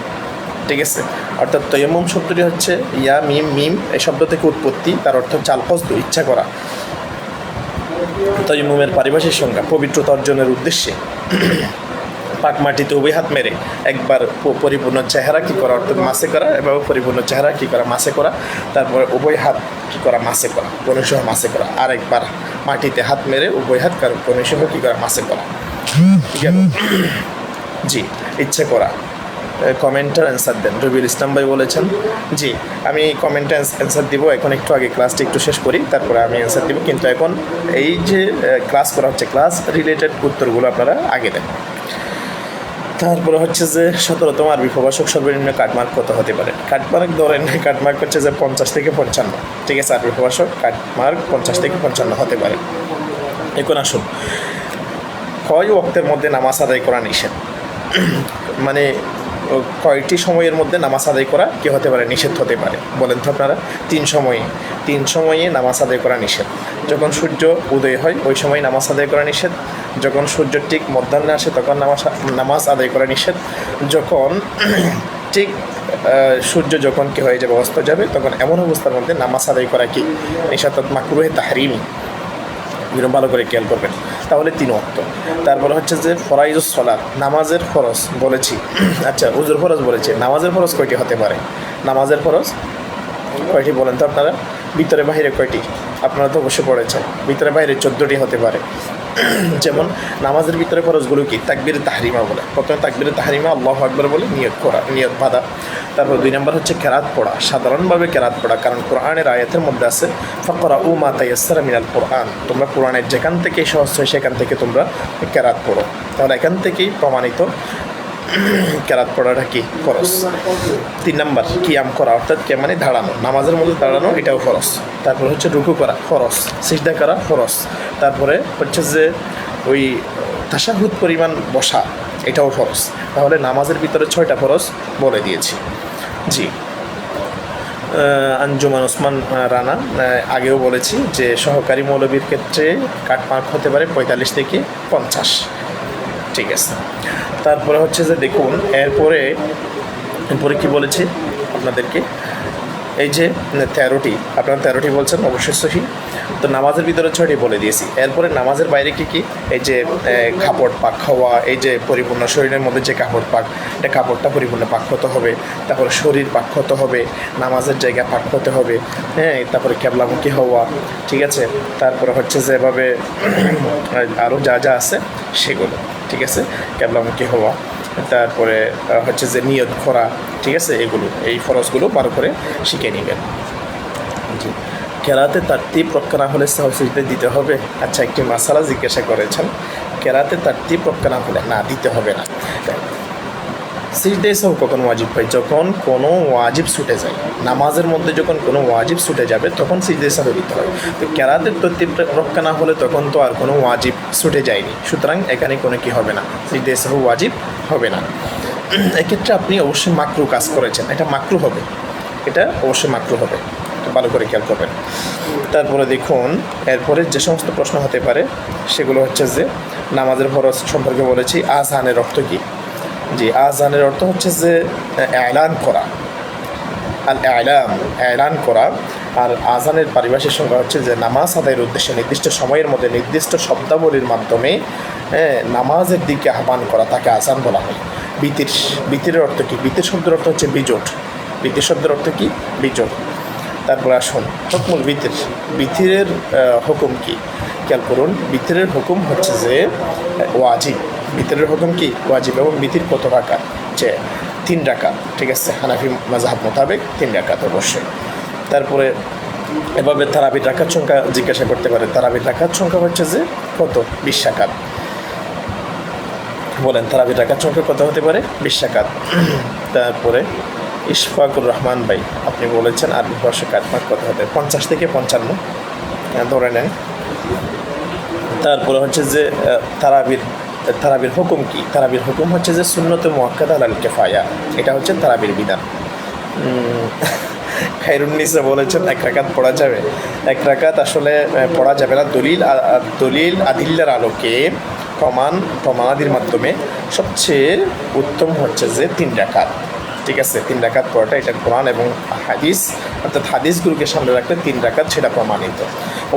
ঠিক আছে। অর্থাৎ তৈমুম শব্দটি হচ্ছে ইয়া মিম মিম এই শব্দ থেকে উৎপত্তি, তার অর্থ হচ্ছে আল কসদ, ইচ্ছা করা। তৈমুমের পারিভাষিক সংজ্ঞা, পবিত্রতা অর্জনের উদ্দেশ্যে পাক মাটিতে উভয় হাত মেরে একবার পরিপূর্ণ চেহারা কী করা, অর্থাৎ মাসে করা, এবার পরিপূর্ণ চেহারা কী করা, মাসে করা। তারপরে উভয় হাত কী করা, মাসে করা, কনুই সহ মাসে করা। আর একবার মাটিতে হাত মেরে উভয় হাত কনুই সহ কী করা, মাসে করা। ঠিক আছে, জি, ইচ্ছে করা। কমেন্টের অ্যান্সার দেন। রবিউল ইসলাম ভাই বলেছেন, জি আমি কমেন্টে অ্যান্সার দিব, এখন একটু আগে ক্লাসটি একটু শেষ করি, তারপরে আমি অ্যান্সার দিব। কিন্তু এখন এই যে ক্লাস করা হচ্ছে, ক্লাস রিলেটেড উত্তরগুলো আপনারা আগে দেন। তারপরে হচ্ছে যে 17তম আরবি প্রভাষক সর্বনিম্ন কাটমার্ক কত হতে পারে? কাটমার্ক ধরেন, কাটমার্ক হচ্ছে যে 50 থেকে 55, ঠিক আছে। আরবি প্রভাষক কাটমার্ক 50 থেকে 55 হতে পারে। এখন আসুন, কয় ওয়াক্তের মধ্যে নামাজ আদায় করা নিষেধ, মানে কয়টি সময়ের মধ্যে নামাজ আদায় করা কী হতে পারে, নিষেধ হতে পারে বলেন তো আপনারা? 3 সময়ে নামাজ আদায় করা নিষেধ। যখন সূর্য উদয় হয় ওই সময় নামাজ আদায় করা নিষেধ, যখন সূর্য ঠিক মধ্যাহ্নে আসে তখন নামাজ আদায় করা নিষেধ, যখন ঠিক সূর্য যখন কি হয়ে যাবে, অস্ত যাবে, তখন এমন অবস্থার মধ্যে নামাজ আদায় করা কি নিষেধ, মাকরুহে তাহরিমি। ভালো করে খেয়াল করবেন। তাহলে 3 ওয়াক্ত। তারপরে হচ্ছে যে ফরাইজুস সালাত, নামাজের ফরজ বলেছি, আচ্ছা উজুর ফরজ বলেছি, নামাজের ফরজ কয়টি হতে পারে? নামাজের ফরজ কয়টি বলেন তো আপনারা? ভিতরে বাহিরে কয়টি? আপনারা তো অবশ্যই পড়েছেন, ভিতরে বাইরে 14টি হতে পারে। যেমন নামাজের ভিতরে ফরজগুলো কি? তাকবীরে তাহরিমা বলে, প্রথমে তাকবীরে তাহরিমা আল্লাহু আকবার বলে নিয়ত করা, নিয়ত বাঁধা। তারপর 2 নম্বর হচ্ছে কেরাত পড়া, সাধারণভাবে কেরাত পড়া, কারণ কোরআনের আয়াতের মধ্যে আছে ফাকরাউ মা তায়াসসারা মিনাল কোরআন, তোমরা কোরআনের যেখান থেকে সহজ হয় সেখান থেকে তোমরা কেরাত পড়ো। তাহলে এখান থেকেই প্রমাণিত কেরাত পড়াটা কি? ফরজ। 3 নম্বর কিয়াম করা, অর্থাৎ কে মানে দাঁড়ানো, নামাজের মধ্যে দাঁড়ানো, এটাও ফরজ। তারপরে হচ্ছে রুকু করা ফরজ, সিজদা করা ফরজ। তারপরে হচ্ছে যে ওই তাশাহুদ পরিমাণ বসা, এটাও ফরজ। তাহলে নামাজের ভিতরে 6টা ফরজ বলে দিয়েছি। জি, আঞ্জুমান ওসমান রানা আগেও বলেছি যে সহকারী মৌলবীর ক্ষেত্রে কাটমার্ক হতে পারে 45 থেকে 50। ঠিক আছে। তারপরে হচ্ছে যে দেখুন এরপরে কি বলেছি আপনাদেরকে, এই যে 13টি, আপনারা 13টি বলছেন, অবশ্যই সহি। তো নামাজের ভিতরে 6টি বলে দিয়েছি। এরপরে নামাজের বাইরে কি? এই যে কাপড় পাক হওয়া, এই যে পরিপূর্ণ শরীরের মধ্যে যে কাপড় পাক, এটা কাপড়টা পরিপূর্ণ পাক হতে হবে। তারপরে শরীর পাক হতে হবে, নামাজের জায়গা পাক হতে হবে, হ্যাঁ। তারপরে কেবলামুখী হওয়া, ঠিক আছে। তারপরে হচ্ছে যে এভাবে আরও যা যা আছে সেগুলো, ঠিক আছে। কেবলামুখী হওয়া, তারপরে হচ্ছে যে নিয়ত করা, ঠিক আছে। এগুলো, এই ফরজগুলো ভালো করে শিখে নেবেন। জি, কেরাতে তারতিব রক্ষা না হলে সাহসিতে দিতে হবে। আচ্ছা, একটি মাসালা জিজ্ঞাসা করেছেন, কেরাতে তারতিব রক্ষা না হলে না দিতে হবে না। সিজদায়ে সাহু কখন ওয়াজিব হয়? যখন কোনো ওয়াজিব ছুটে যায়, নামাজের মধ্যে যখন কোনো ওয়াজিব ছুটে যাবে তখন সিজদায়ে সাহু দিতে হয়। তো কেরাতের তরতিব রক্ষা না হলে তখন তো আর কোনো ওয়াজিব ছুটে যায়নি, সুতরাং এখানে কোনো কি হবে না, সিজদায়ে সাহু ওয়াজিব হবে না। এক্ষেত্রে আপনি অবশ্যই মাকরু কাজ করেছেন, এটা মাকরু হবে, এটা অবশ্যই মাকরু হবে, ভালো করে খেয়াল করবেন। তারপরে দেখুন এরপরে যে সমস্ত প্রশ্ন হতে পারে সেগুলো হচ্ছে যে নামাজের ফরজ সম্পর্কে বলেছি। আযানের অর্থ কী? জি, আযানের অর্থ হচ্ছে যে এলান করা, আল এলাম, এলান করা। আর আযানের পারিভাষিক সংজ্ঞা হচ্ছে যে নামাজ আদায়ের উদ্দেশ্যে নির্দিষ্ট সময়ের মধ্যে নির্দিষ্ট শব্দাবলীর মাধ্যমে নামাজের দিকে আহ্বান করা, তাকে আযান বলা হয়। বিতিরের অর্থ কী? বিতির শব্দের অর্থ হচ্ছে বিজোট। বিতির শব্দের অর্থ কী? বিজোট। তারপরে আসুন হুকমুল বিতিরের হুকুম কী? খেয়াল করুন, বিতিরের হুকুম হচ্ছে যে ওয়াজিব। বিতিরের হুকুম কি? ওয়াজিব। এবং বিতির কত রাকাত? যে 3 রাকাত, ঠিক আছে। হানাফি মাযহাব মোতাবেক 3 রাকাত অবশ্যই। তারপরে এভাবে তারাবির রাকাত সংখ্যা জিজ্ঞাসা করতে পারে। তারাবির রাকাত সংখ্যা হচ্ছে যে কত? 20 রাকাত। বলেন তারাবির রাকাত সংখ্যা কত হতে পারে? 20 রাকাত। তারপরে ইশফাকুর রহমান ভাই আপনি বলেছেন আরবি ভাষা কাটমার্ক কত হতে? 50 থেকে 55 ধরে নেন। তারপরে হচ্ছে যে তারাবির হুকুম কি? তারাবির হুকুম হচ্ছে যে সুন্নতে মুআক্কাদা আলাল কিফায়া, এটা হচ্ছে তারাবির বিধান। খায়রুন্নিসা বলেছেন 1 রাকাত পড়া যাবে। 1 রাকাত আসলে পড়া যাবে না। দলিল আদিল্লার আলোকে প্রমাণাদির মাধ্যমে সবচেয়ে উত্তম হচ্ছে যে 3 রাকাত, ঠিক আছে। 3 রাকাত পড়াটা, এটা কোরআন এবং হাদিস, অর্থাৎ হাদিসগুলোকে সামনে রাখলে 3 রাকাত সেটা প্রমাণিত।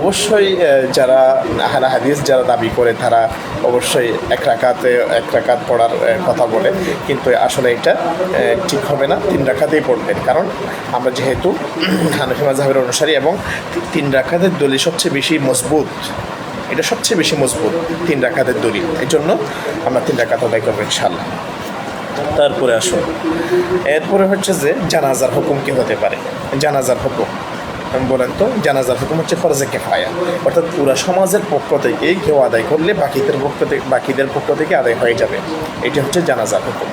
অবশ্যই যারা আহলে হাদিস যারা দাবি করে তারা অবশ্যই 1 রাকাত পড়ার কথা বলে, কিন্তু আসলে এটা ঠিক হবে না। 3 রাকাতেই পড়বেন, কারণ আমরা যেহেতু হানাফি মাযহাবের অনুসারী এবং 3 রাকাতের দলিল সবচেয়ে বেশি মজবুত, এটা সবচেয়ে বেশি মজবুত 3 রাকাতের দলিল, এই জন্য আমরা 3 রাকাত আদায় করবো ইনশাআল্লাহ। তারপরে আসুন এরপরে হচ্ছে যে জানাজার হুকুম কী হতে পারে? জানাজার হুকুম বলেন তো। জানাজার হুকুম হচ্ছে ফরজে কিফায়া, অর্থাৎ পুরো সমাজের পক্ষ থেকে কেউ আদায় করলে বাকিদের পক্ষ থেকে আদায় হয়ে যাবে, এটি হচ্ছে জানাজার হুকুম।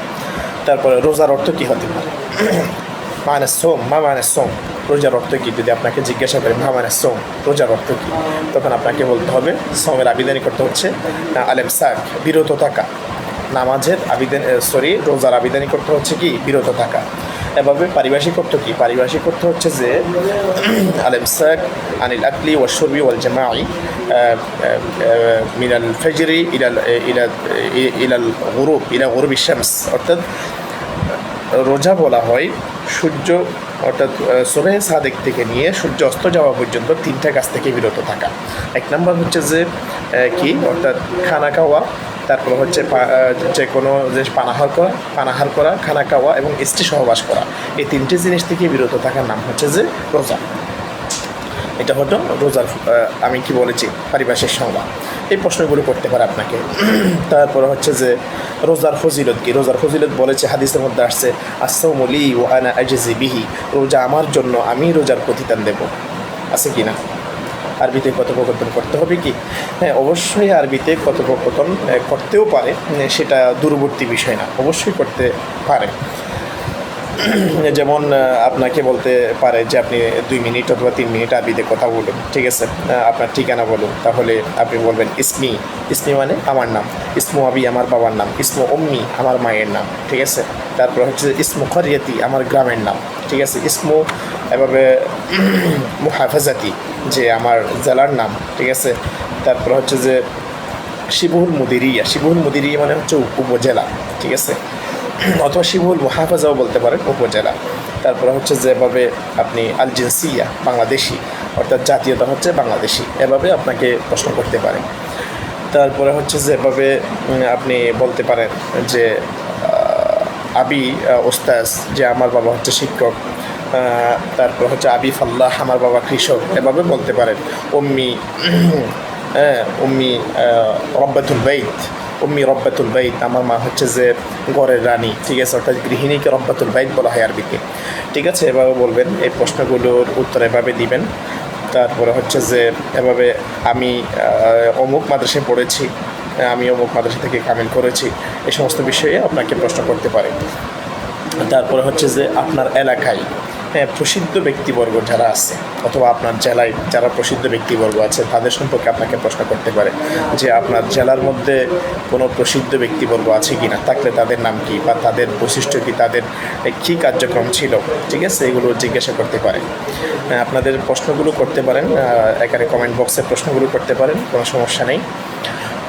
তারপরে রোজার অর্থ কী হতে পারে? মানে সোম, মানে সোম, রোজার অর্থ কী? যদি আপনাকে জিজ্ঞাসা করেন মানে সোম, রোজার অর্থ কী, তখন আপনাকে বলতে হবে সোমের আবেদনই করতে হচ্ছে আল-ইমসাক, বিরত থাকা। নামাজের রোজার আবেদনই করতে হচ্ছে কি? বিরত থাকা। এভাবে পারিভাষিক অর্থ কি? পারিভাষিক অর্থ হচ্ছে যে আল-ইমসাক আনিল আকলি ওয়াশ শুরবি ওয়াল জামাই মিনাল ফজরি ইলাল গুরুব, ইলা গুরুবি শামস। অর্থাৎ রোজা বলা হয় সূর্য, অর্থাৎ সুবহে সাদেক থেকে নিয়ে সূর্য অস্ত যাওয়া পর্যন্ত 3টা কাজ থেকে বিরত থাকা। 1 নম্বর হচ্ছে যে কি? অর্থাৎ খানা খাওয়া, তারপর হচ্ছে যে কোনো যে পানাহার করা, খানা খাওয়া এবং স্ত্রী সহবাস করা। এই 3টে জিনিস থেকে বিরত থাকার নাম হচ্ছে যে রোজা। এটা হলো রোজার আমি কি বলেছি পারিভাষিক সংজ্ঞা। এই প্রশ্নগুলো করতে পারে আপনাকে। তারপরে হচ্ছে যে রোজার ফজিলত কি? রোজার ফজিলত বলেছে, হাদিসের মধ্যে আসছে, আস-সাওমু লি ওয়া আনা আজজি বিহি, রোজা আমার জন্য, আমি রোজার প্রতিদান দেব। আছে কি না? আরবিতে কথোপকথন করতে হবে কি? হ্যাঁ, অবশ্যই আরবিতে কথোপকথন করতেও পারে, সেটা দূরবর্তী বিষয় না, অবশ্যই করতে পারে। যেমন আপনাকে বলতে পারে যে আপনি 2 মিনিট অথবা 3 মিনিট আরবিতে কথা বলুন, ঠিক আছে, আপনার ঠিকানা বলুন, তাহলে আপনি বলবেন ইসমি। ইসমি মানে আমার নাম, ইসমু আবি আমার বাবার নাম, ইসমু উম্মি আমার মায়ের নাম, ঠিক আছে। তারপর হচ্ছে ইসমু করিয়াতি আমার গ্রামের নাম, ঠিক আছে। ইসমু এভাবে মুহাফাজাতি যে আমার জেলার নাম, ঠিক আছে। তারপর হচ্ছে যে শিবহুল মুদিরিয়া, শিবহুল মুদিরিয়া মানে হচ্ছে উপজেলা, ঠিক আছে, অথবা শিবহুল মুহাফাজাও বলতে পারেন, উপজেলা। তারপরে হচ্ছে যেভাবে আপনি আল জিনসিয়া বাংলাদেশি, অর্থাৎ জাতীয়তা হচ্ছে বাংলাদেশি, এভাবে আপনাকে প্রশ্ন করতে পারে। তারপরে হচ্ছে যেভাবে আপনি বলতে পারেন যে আবি ওস্তাজ, যে আমার বাবা হচ্ছে শিক্ষক। তারপর হচ্ছে আবি ফাল্লাহ, আমার বাবা কৃষক, এভাবে বলতে পারেন। উম্মি উম্মি রব্বাতুল বাইত, উম্মি রব্বাতুল বাইত, আমার মা হচ্ছে যে ঘরের রানী, ঠিক আছে, অর্থাৎ গৃহিণীকে রব্বাতুল বাইত বলা হয় আরবিতে, ঠিক আছে। এভাবে বলবেন, এই প্রশ্নগুলোর উত্তর এভাবে দিবেন। তারপরে হচ্ছে যে এভাবে আমি অমুক মাদ্রাসায় পড়েছি, আমি অমুক মাদ্রাসা থেকে কামিল করেছি, এই সমস্ত বিষয়ে আপনাকে প্রশ্ন করতে পারে। তারপরে হচ্ছে যে আপনার এলাকায় প্রসিদ্ধ ব্যক্তিবর্গ যারা আছে, অথবা আপনার জেলায় যারা প্রসিদ্ধ ব্যক্তিবর্গ আছে, তাদের সম্পর্কে আপনাকে প্রশ্ন করতে পারে যে আপনার জেলার মধ্যে কোনো প্রসিদ্ধ ব্যক্তিবর্গ আছে কি না, থাকলে তাদের নাম কি, বা তাদের বৈশিষ্ট্য কি, তাদের কী কার্যক্রম ছিল, ঠিক আছে, এগুলো জিজ্ঞাসা করতে পারে। আপনাদের প্রশ্নগুলো করতে পারেন, এখানে কমেন্ট বক্সে প্রশ্নগুলো করতে পারেন, কোনো সমস্যা নেই।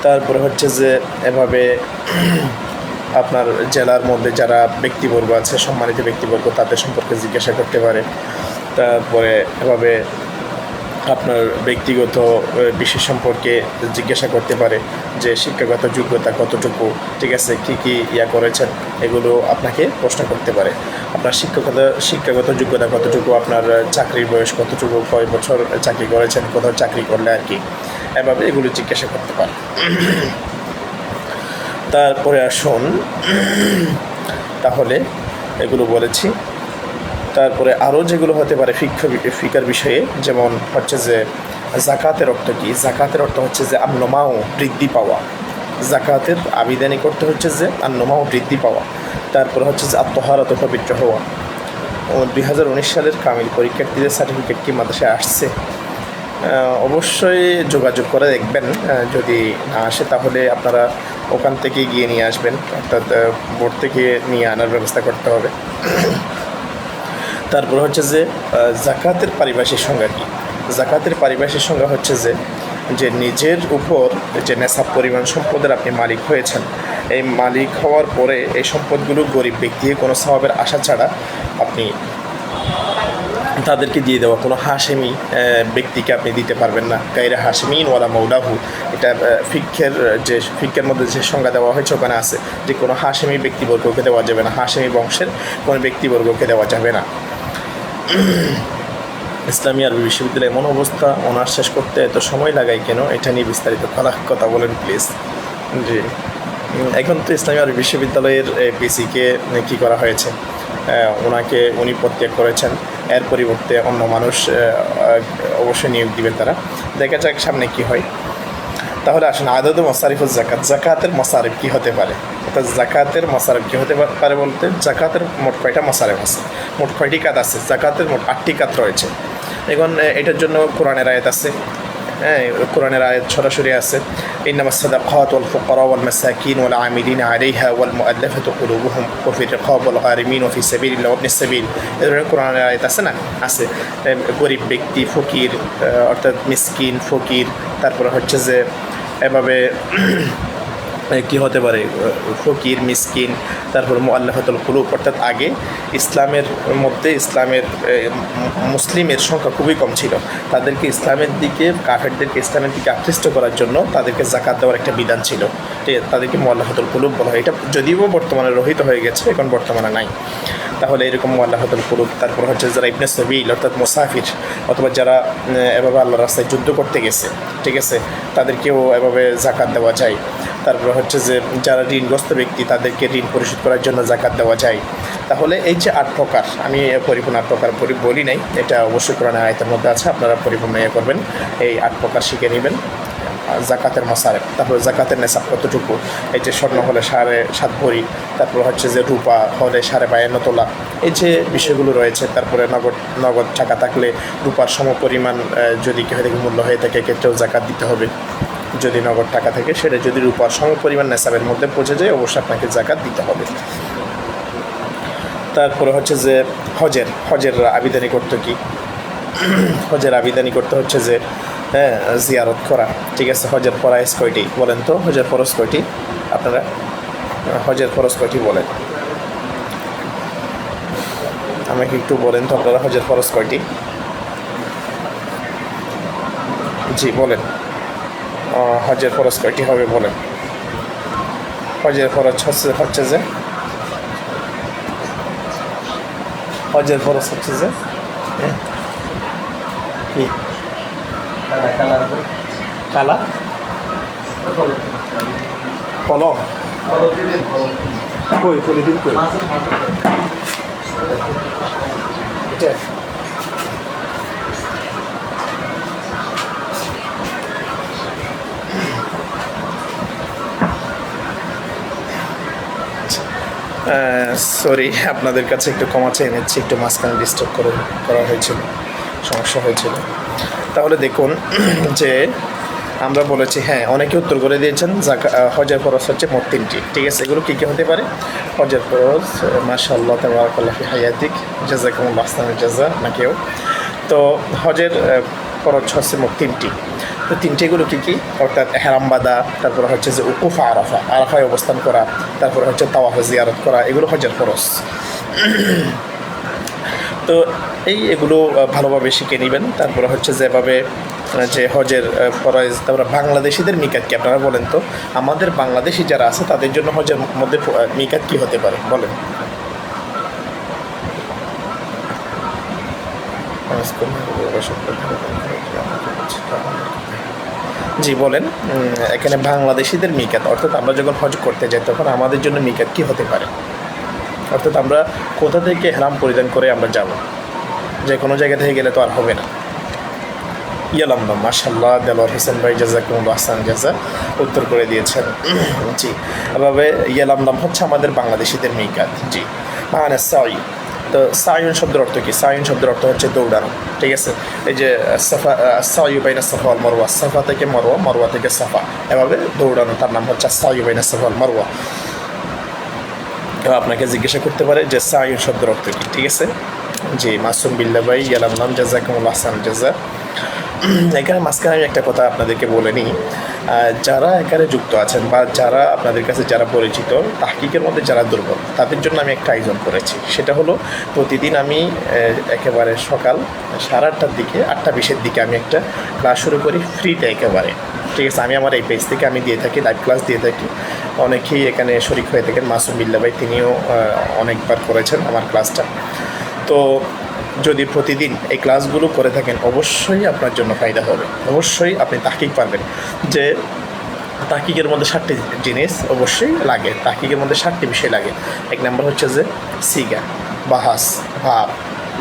তারপরে হচ্ছে যে এভাবে আপনার জেলার মধ্যে যারা ব্যক্তিবর্গ আছে, সম্মানিত ব্যক্তিবর্গ, তাদের সম্পর্কে জিজ্ঞাসা করতে পারে। তারপরে এভাবে আপনার ব্যক্তিগত বিষয় সম্পর্কে জিজ্ঞাসা করতে পারে যে শিক্ষাগত যোগ্যতা কতটুকু, ঠিক আছে, কী ইয়া করেছেন, এগুলো আপনাকে প্রশ্ন করতে পারে। আপনার শিক্ষাগত যোগ্যতা কতটুকু, আপনার চাকরির বয়স কতটুকু, কয় বছর চাকরি করেছেন, কোথাও চাকরি করলে আর কি, এভাবে এগুলো জিজ্ঞাসা করতে পারে। তারপরে আসুন, তাহলে এগুলো বলেছি। তারপরে আরও যেগুলো হতে পারে ফিকার বিষয়ে, যেমন হচ্ছে যে জাকাতের অর্থ কী? জাকাতের অর্থ হচ্ছে যে আন্নমাও, বৃদ্ধি পাওয়া। জাকাতের আবেদনই করতে হচ্ছে যে আন্নমাও, বৃদ্ধি পাওয়া। তারপরে হচ্ছে যে আত্মহারত, পবিত্র হওয়া। 2019 সালের কামিল পরীক্ষার্থীদের সার্টিফিকেট কি মাদ্রাসায় আসছে? অবশ্যই যোগাযোগ করে দেখবেন, যদি না আসে তাহলে আপনারা ওখান থেকে গিয়ে নিয়ে আসবেন, অর্থাৎ বোর্ড থেকে নিয়ে আনার ব্যবস্থা করতে হবে। তারপর হচ্ছে যে জাকাতের পারিভাষিক সংজ্ঞা কী? জাকাতের পারিভাষিক সংজ্ঞা হচ্ছে যে নিজের উপর যে নেশাব পরিমাণ সম্পদের আপনি মালিক হয়েছেন, এই মালিক হওয়ার পরে এই সম্পদগুলো গরিব ব্যক্তি কোনো সওয়াবের আশা ছাড়া আপনি তাদেরকে দিয়ে দেওয়া, কোনো হাশেমি ব্যক্তিকে আপনি দিতে পারবেন না। গায়রে হাশেমিন ওয়ালা মৌলাহু, এটা ফিক্কের মধ্যে যে সংজ্ঞা দেওয়া হয়েছে ওখানে আছে যে কোনো হাশেমি ব্যক্তিবর্গকে দেওয়া যাবে না, হাশেমি বংশের কোনো ব্যক্তিবর্গকে দেওয়া যাবে না। ইসলামী আরবি বিশ্ববিদ্যালয়ে এমন অবস্থা, অনার্স শেষ করতে এত সময় লাগায় কেন? এটা নিয়ে বিস্তারিত কথা বলেন প্লিজ। জি, এখন তো ইসলামী আরবি বিশ্ববিদ্যালয়ের পিসিকে কী করা হয়েছে, উনি প্রত্যাগ করেছেন, এর পরিবর্তে অন্য মানুষ অবশ্যই নিয়োগ দিবেন তারা। দেখা যাক সামনে কী হয়। তাহলে আসুন, আদদ মসারিফুল জাকাত, জাকাতের মসারিফ কী হতে পারে? অর্থাৎ জাকাতের মসারিফ কী হতে পারে বলতে, জাকাতের মোট কয়টা মসারিফ আছে, মোট কয়টি কাত আছে? জাকাতের মোট 8টি কাত রয়েছে। এখন এটার জন্য কোরআনের আয়াত আছে, কোরআনের আয়াত সরাসরি আছে, ইন্নামাস সাদাকাত ওয়াল ফুকারা ওয়াল মাসাকিন ওয়াল আমিলিনা আলাইহা ওয়াল মুআল্লাফাতু কুলুবুহুম ওয়া ফির রিকাব ওয়াল গারিমিন ওয়া ফি সাবিলিল্লাহি ওয়া ইবনিস সাবিল। এই ধরনের কোরআনের আয়াত আছে না? আছে। গরিব ব্যক্তি, ফকির, অর্থাৎ মিসকিন, ফকির, তারপরে হচ্ছে যে এভাবে কি হতে পারে, ফকির, মিসকিন, তারপর মুআল্লাফাতুল কুলুব, অর্থাৎ আগে ইসলামের মধ্যে মুসলিমের সংখ্যা খুবই কম ছিল। তাদেরকে ইসলামের দিকে, কাফেরদেরকে ইসলামের দিকে আকৃষ্ট করার জন্য তাদেরকে যাকাত দেওয়ার একটা বিধান ছিল। ঠিক আছে, তাদেরকে মুআল্লাফাতুল কুলুব বলা হয়। এটা যদিও বর্তমানে রহিত হয়ে গেছে, এখন বর্তমানে নাই। তাহলে এরকম মুআল্লাফাতুল কুলুব, তারপর হচ্ছে যারা ইবনে সাবিল অর্থাৎ মুসাফির, অথবা যারা এভাবে আল্লাহর রাস্তায় যুদ্ধ করতে গেছে, ঠিক আছে, তাদেরকেও এভাবে যাকাত দেওয়া যায়। তারপরে হচ্ছে যে যারা ঋণগ্রস্ত ব্যক্তি, তাদেরকে ঋণ পরিশোধ করার জন্য যাকাত দেওয়া যায়। তাহলে এই যে 8 প্রকার, আমি পরিপূর্ণ 8 প্রকার বলি নাই, এটা অবশ্যই কোরআনের আয়াতের মধ্যে আছে, আপনারা পরিপূর্ণ করবেন, এই 8 প্রকার শিখে নেবেন। জাকাতের মাসারেফ, তারপরে জাকাতের নেশাব কতটুকু, এই যে স্বর্ণ হলে 7.5 ভরি, তারপর হচ্ছে যে রূপা হলে 52.5 তোলা, এই যে বিষয়গুলো রয়েছে। তারপরে নগদ টাকা থাকলে রূপার সমপরিমাণ যদি কেউ থেকে মূল্য হয়ে থাকে, ক্ষেত্রেও জাকাত দিতে হবে। যদি নগদ টাকা থাকে, সেটা যদি রূপার সমপরিমাণ নেশাবের মধ্যে পৌঁছে যায়, অবশ্যই আপনাকে জাকাত দিতে হবে। তারপরে হচ্ছে যে হজের আবেদনই করতে কি, হজের আবেদনই করতে হচ্ছে যে জিয়ারত করা, ঠিক আছে। হজের ফরজ কয়টি বলেন তো? হজের ফরজ কয়টি? আপনারা হজের ফরজ কয়টি বলেন? আমাকে একটু বলেন তো আপনারা, হজের ফরজ কয়টি? জি বলেন, হজের ফরজ কয়টি হবে বলেন? হজের ফরজ হচ্ছে যে হজের ফরজ হচ্ছে যে কি? কালা কলম কই পলিথিন কই? এটা সরি, আপনাদের কাছে একটু ক্ষমা চেয়ে নিচ্ছি, একটু মাঝখানে ডিস্টার্ব করা হয়েছিল, সমস্যা হয়েছিল। তাহলে দেখুন যে আমরা বলেছি, হ্যাঁ অনেকে উত্তর করে দিয়েছেন, হজের ফরজ হচ্ছে মোট 3টি, ঠিক আছে। এগুলো কী কী হতে পারে? হজের ফরজ, মাশাআল্লাহ তাবারাকাল্লাহ ফি হায়াতিক, জাযাকুমুল্লাহু আহসানাল জাযা, না কেউ। তো হজের ফরজ হচ্ছে মোট 3টি। তো 3টিগুলো কী কী? অর্থাৎ ইহরাম বাঁধা, তারপর হচ্ছে যে উকুফ আরাফায় অবস্থান করা, তারপর হচ্ছে তাওয়াফ জিয়ারত করা, এগুলো হজের ফরজ। তো এগুলো ভালোভাবে শিখে নেবেন। তারপরে হচ্ছে যেভাবে যে হজের ফরজ, তারপরে বাংলাদেশিদের মিকাত কি আপনারা বলেন তো? আমাদের বাংলাদেশি যারা আছে তাদের জন্য হজের মধ্যে মিকাত কি হতে পারে বলেন? জি বলেন, এখানে বাংলাদেশিদের মিকাত, অর্থাৎ আমরা যখন হজ করতে যাই তখন আমাদের জন্য মিকাত কি হতে পারে? অর্থাৎ আমরা কোথা থেকে ইহরাম পরিধান করে আমরা যাব, যে কোনো জায়গা থেকে গেলে তো আর হবে না। ইয়ালামদাম, মাশাআল্লাহ, দেলোয়ার হোসেন ভাই জাযাকুমুল্লাহু আহসান জাযা উত্তর করে দিয়েছেন। জি, এভাবে ইয়ালামদাম হচ্ছে আমাদের বাংলাদেশিদের মিকাত। জি, মানে সাই। তো সাইন শব্দের অর্থ কি? সাইন শব্দের অর্থ হচ্ছে দৌড়ানো, ঠিক আছে। এই যে সাফা, সাইয়ু বাইনা সাফা ওয়াল মারওয়া, সাফা থেকে মারওয়া, মারওয়া থেকে সাফা, এভাবে দৌড়ানো, তার নাম হচ্ছে সাইয়ু বাইনা সাফা ওয়াল মারওয়া। আপনাকে জিজ্ঞাসা করতে পারে যে সাইন শব্দের অর্থ কী, ঠিক আছে। জি, মাসুম বিল্লাহ ভাই ইয়ালামদাম জাযাকুমুল্লাহু আহসান জাযা। এখানে মাঝখানে আমি একটা কথা আপনাদেরকে বলে নিই, যারা এখানে যুক্ত আছেন বা যারা আপনাদের কাছে যারা পরিচিত, তাহকিকের মধ্যে যারা দুর্বল, তাদের জন্য আমি একটা আয়োজন করেছি। সেটা হলো প্রতিদিন আমি একেবারে সকাল 8:30টার দিকে, 8:20-এর দিকে আমি একটা ক্লাস শুরু করি, ফ্রিতে একেবারে, ঠিক আছে। আমি আমার এই পেজ থেকে আমি দিয়ে থাকি, লাইভ ক্লাস দিয়ে থাকি। অনেকেই এখানে শরিক হয়ে থাকেন, মাসুম বিল্লাহ ভাই তিনিও অনেকবার করেছেন আমার ক্লাসটা। তো যদি প্রতিদিন এই ক্লাসগুলো করে থাকেন, অবশ্যই আপনার জন্য ফায়দা হবে, অবশ্যই আপনি তাহকিক পারবেন। যে তাহকিকের মধ্যে 7টি জিনিস অবশ্যই লাগে, তাহকিকের মধ্যে 7টি বিষয় লাগে। এক নম্বর হচ্ছে যে সিগা, বাহাস, ভাব,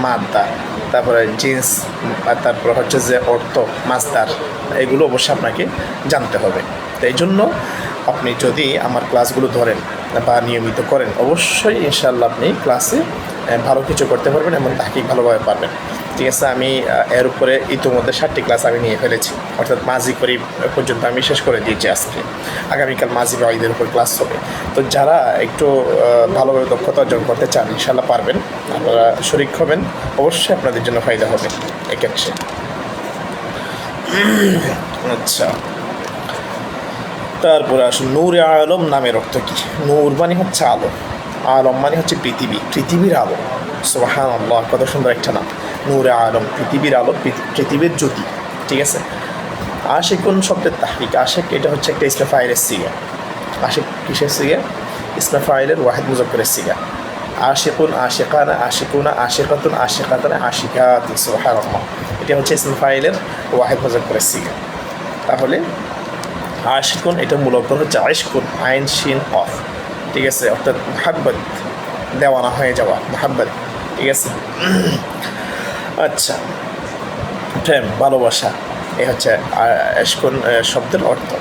মাদ্দা, তারপরে জিন্স, তারপরে হচ্ছে যে অর্থ, মাসদার, এগুলো অবশ্যই আপনাকে জানতে হবে। তো এই জন্য আপনি যদি আমার ক্লাসগুলো ধরেন বা নিয়মিত করেন, অবশ্যই ইনশাআল্লাহ আপনি ক্লাসে ভালো কিছু করতে পারবেন এবং তাহকিক ভালোভাবে পারবেন, ঠিক আছে। আমি এর উপরে ইতিমধ্যে 7টি ক্লাস আমি নিয়ে ফেলেছি, অর্থাৎ মাঝি করি পর্যন্ত আমি শেষ করে দিয়েছি। আজকে আগামীকাল মাঝি বা ঈদের উপর ক্লাস হবে। তো যারা একটু ভালোভাবে দক্ষতা অর্জন করতে চান, ইনশাআল্লাহ পারবেন, আপনারা শরিক হবেন, অবশ্যই আপনাদের জন্য ফায়দা হবে এক্ষেত্রে। আচ্ছা, তারপরে আসুন নূরে আলম নামের অর্থ কী? নূর মানে হচ্ছে আলো, আলম মানে হচ্ছে পৃথিবী, পৃথিবীর আলো। সুবহানাল্লাহ, কত সুন্দর একটা নাম, নূরে আলম, পৃথিবীর আলো, পৃথিবীর জ্যোতি। ঠিক আছে। আশিকুন শব্দের তাহরিক, আশিক এটা হচ্ছে একটা ইসমে ফাইলের সিগা। আশিক কিসের সিগা? ইসমে ফাইলের ওয়াহিদ মুজাক্কারের সিগা। আশিকুন, আশিকানা, আশিকুনা, আশিকাতুন, আশিকাতানা, আশিকাতুন। সুবহানাল্লাহ, এটা হচ্ছে ইসমে ফাইলের ওয়াহিদ মুজাক্কারের সিগা। তাহলে আশিকুন এটা মূলত হচ্ছে আইশকুন, আইন শিন অফ। ঠিক আছে, অর্থাৎ মোহাব্বত, দেওয়ানা হয়ে যাওয়া, মোহাব্বত। ঠিক আছে। আচ্ছা, প্রেম, ভালোবাসা, এ হচ্ছে আশকুন শব্দের অর্থ।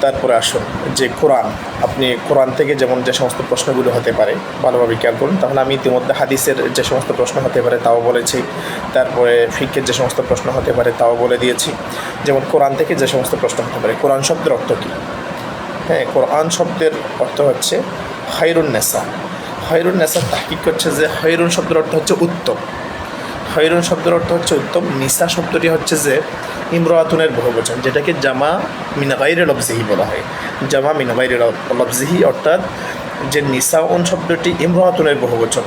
তারপরে আসুন যে কোরআন, আপনি কোরআন থেকে যেমন যে সমস্ত প্রশ্নগুলো হতে পারে ভালোভাবে খেয়াল করুন। তাহলে আমি ইতিমধ্যে হাদিসের যে সমস্ত প্রশ্ন হতে পারে তাও বলেছি, তারপরে ফিকের যে সমস্ত প্রশ্ন হতে পারে তাও বলে দিয়েছি। যেমন কোরআন থেকে যে সমস্ত প্রশ্ন হতে পারে, কোরআন শব্দের অর্থ কী? হ্যাঁ, কোরআন শব্দের অর্থ হচ্ছে খায়রুন নেসা। খায়রুন নেসা তাহকিক হচ্ছে যে খায়রুন শব্দের অর্থ হচ্ছে উত্তম, খায়রুন শব্দের অর্থ হচ্ছে উত্তম। নিসা শব্দটি হচ্ছে যে ইমরাতুনের বহুবচন, যেটাকে জামা মিন গায়রি লফজিহি বলা হয়। জামা মিন গায়রি লফজিহি, অর্থাৎ যে নিসাউন শব্দটি ইমরাতুনের বহুবচন,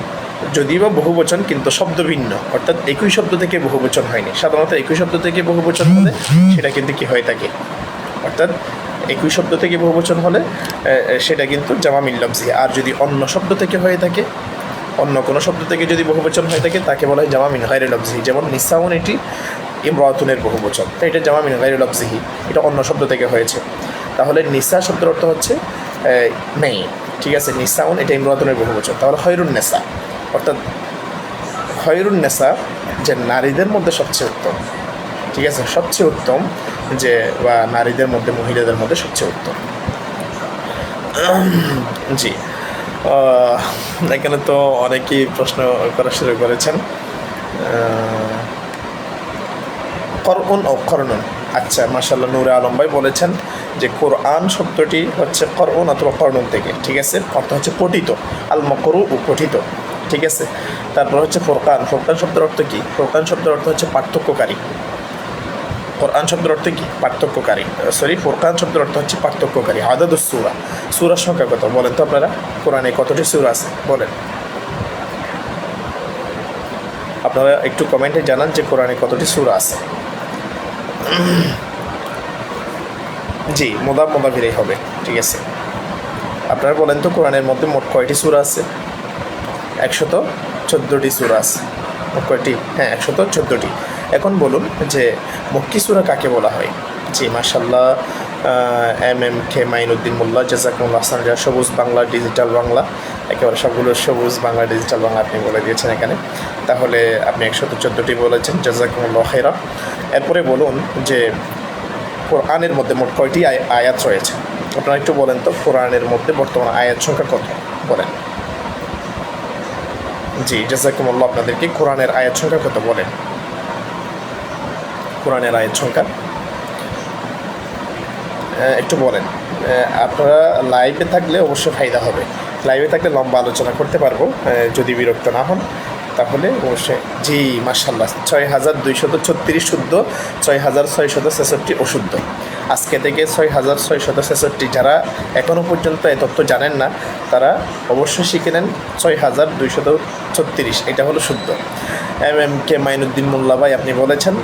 যদিও বা বহুবচন কিন্তু শব্দ ভিন্ন, অর্থাৎ একই শব্দ থেকে বহুবচন হয়নি। সাধারণত একই শব্দ থেকে বহুবচন হলে সেটা কিন্তু কি হয়ে থাকে, অর্থাৎ একই শব্দ থেকে বহুবচন হলে সেটা কিন্তু জামা মিন লফজিহি। আর যদি অন্য শব্দ থেকে হয়ে থাকে, অন্য কোনো শব্দ থেকে যদি বহুবচন হয়ে থাকে তাকে বলা হয় জামা মিন গায়রি লফজিহি। যেমন নিসাউন এটি ইমরাতুনের বহুবচন, তাই এটা জামা মিন গায়রি লফজিহি, এটা অন্য শব্দ থেকে হয়েছে। তাহলে নিসা শব্দের অর্থ হচ্ছে মেয়ে। ঠিক আছে, নিসাউন এটা ইমরাতুনের বহুবচন। তাহলে খয়রুন নেসা, অর্থাৎ খয়রুন নেসা যে নারীদের মধ্যে সবচেয়ে উত্তম। ঠিক আছে, সবচেয়ে উত্তম, যে বা নারীদের মধ্যে, মহিলাদের মধ্যে সবচেয়ে উত্তম। জি, এখানে তো অনেকেই প্রশ্ন করা শুরু করেছেন। করউন ও করনুন। আচ্ছা, মাশাআল্লাহ, নূরে আলম ভাই বলেছেন যে কোরআন শব্দটি হচ্ছে করউন অথবা করনুন থেকে। ঠিক আছে, অর্থ হচ্ছে পঠিত, আল মকরু ও পঠিত। ঠিক আছে। তারপর হচ্ছে ফুরকান। ফুরকান শব্দের অর্থ কী? ফুরকান শব্দের অর্থ হচ্ছে পার্থক্যকারী। কোরআন শব্দের অর্থ কী? পার্থক্যকারী। ফুরকান শব্দের অর্থ হচ্ছে পার্থক্যকারী। আদাদুস সূরা, সূরার সংখ্যা কত বলেন তো আপনারা? কোরআনে কতটি সূরা আছে বলেন? আপনারা একটু কমেন্টে জানান যে কোরআনে কতটি সূরা আছে। জি, মোদাফিরেই হবে। ঠিক আছে, আপনারা বলেন তো কোরআনের মধ্যে মোট কয়টি সূরা আছে? 114টি সূরা আছে। মোট কয়টি? হ্যাঁ, 114টি। এখন বলুন যে মক্কি সূরা কাকে বলা হয়? জি, মাশাআল্লাহ, MK মাইনুদ্দিন মোল্লা, জাযাকুমুল্লাহ আহসান, সবুজ বাংলা, ডিজিটাল বাংলা, একেবারে সবগুলো সবুজ বাংলা, ডিজিটাল বাংলা আপনি বলে দিয়েছেন এখানে। তাহলে আপনি 114টি বলেছেন, জাযাকুমুল্লাহ খাইরা। এরপরে বলুন যে কোরআনের মধ্যে মোট কয়টি আয়াত রয়েছে? আপনারা একটু বলেন তো কোরআনের মধ্যে বর্তমান আয়াত সংখ্যা কত বলেন? জি, জাযাকুমুল্লাহ, আপনাদেরকে কোরআনের আয়াত সংখ্যা কত বলেন? কোরআনের আয়াত সংখ্যা একটু বলেন। আপনারা লাইভে থাকলে অবশ্যই ফায়দা হবে, লাইভে থাকলে লম্বা আলোচনা করতে পারবো, যদি বিরক্ত না হন তাহলে অবশ্যই। জি, মাশাআল্লাহ, 6236 শুদ্ধ, 6666 অশুদ্ধ। আজকে থেকে 6666, যারা এখনও পর্যন্ত এই তথ্য জানেন না তারা অবশ্যই শিখে নেন। 6236 এটা হলো শুদ্ধ। MK মাইনুদ্দিন মোল্লা ভাই, আপনি বলেছেন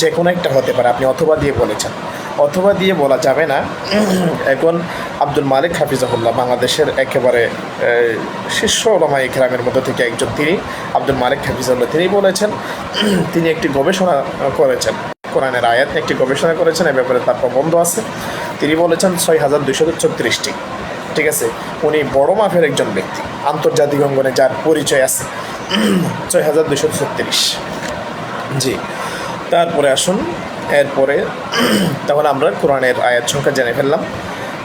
যে কোনো একটা হতে পারে, আপনি অথবা দিয়ে বলেছেন। অথবা দিয়ে বলা যাবে না। এখন আব্দুল মালিক হাফিজাহুল্লাহ, বাংলাদেশের একেবারে শীর্ষ ওলামা ইকরামের মধ্যে থেকে একজন, তিনি আব্দুল মালিক হাফিজাহুল্লাহ, তিনি বলেছেন, তিনি একটি গবেষণা করেছেন, কোরআনের আয়াত নিয়ে একটি গবেষণা করেছেন, এ ব্যাপারে তার প্রবন্ধ আছে। তিনি বলেছেন 6236টি। ঠিক আছে, উনি বড় মাপের একজন ব্যক্তি, আন্তর্জাতিক অঙ্গনে যার পরিচয় আছে। 6236। জি, তারপরে আসুন, এরপরে তাহলে আমরা কোরআনের আয়াত সংখ্যা জেনে ফেললাম।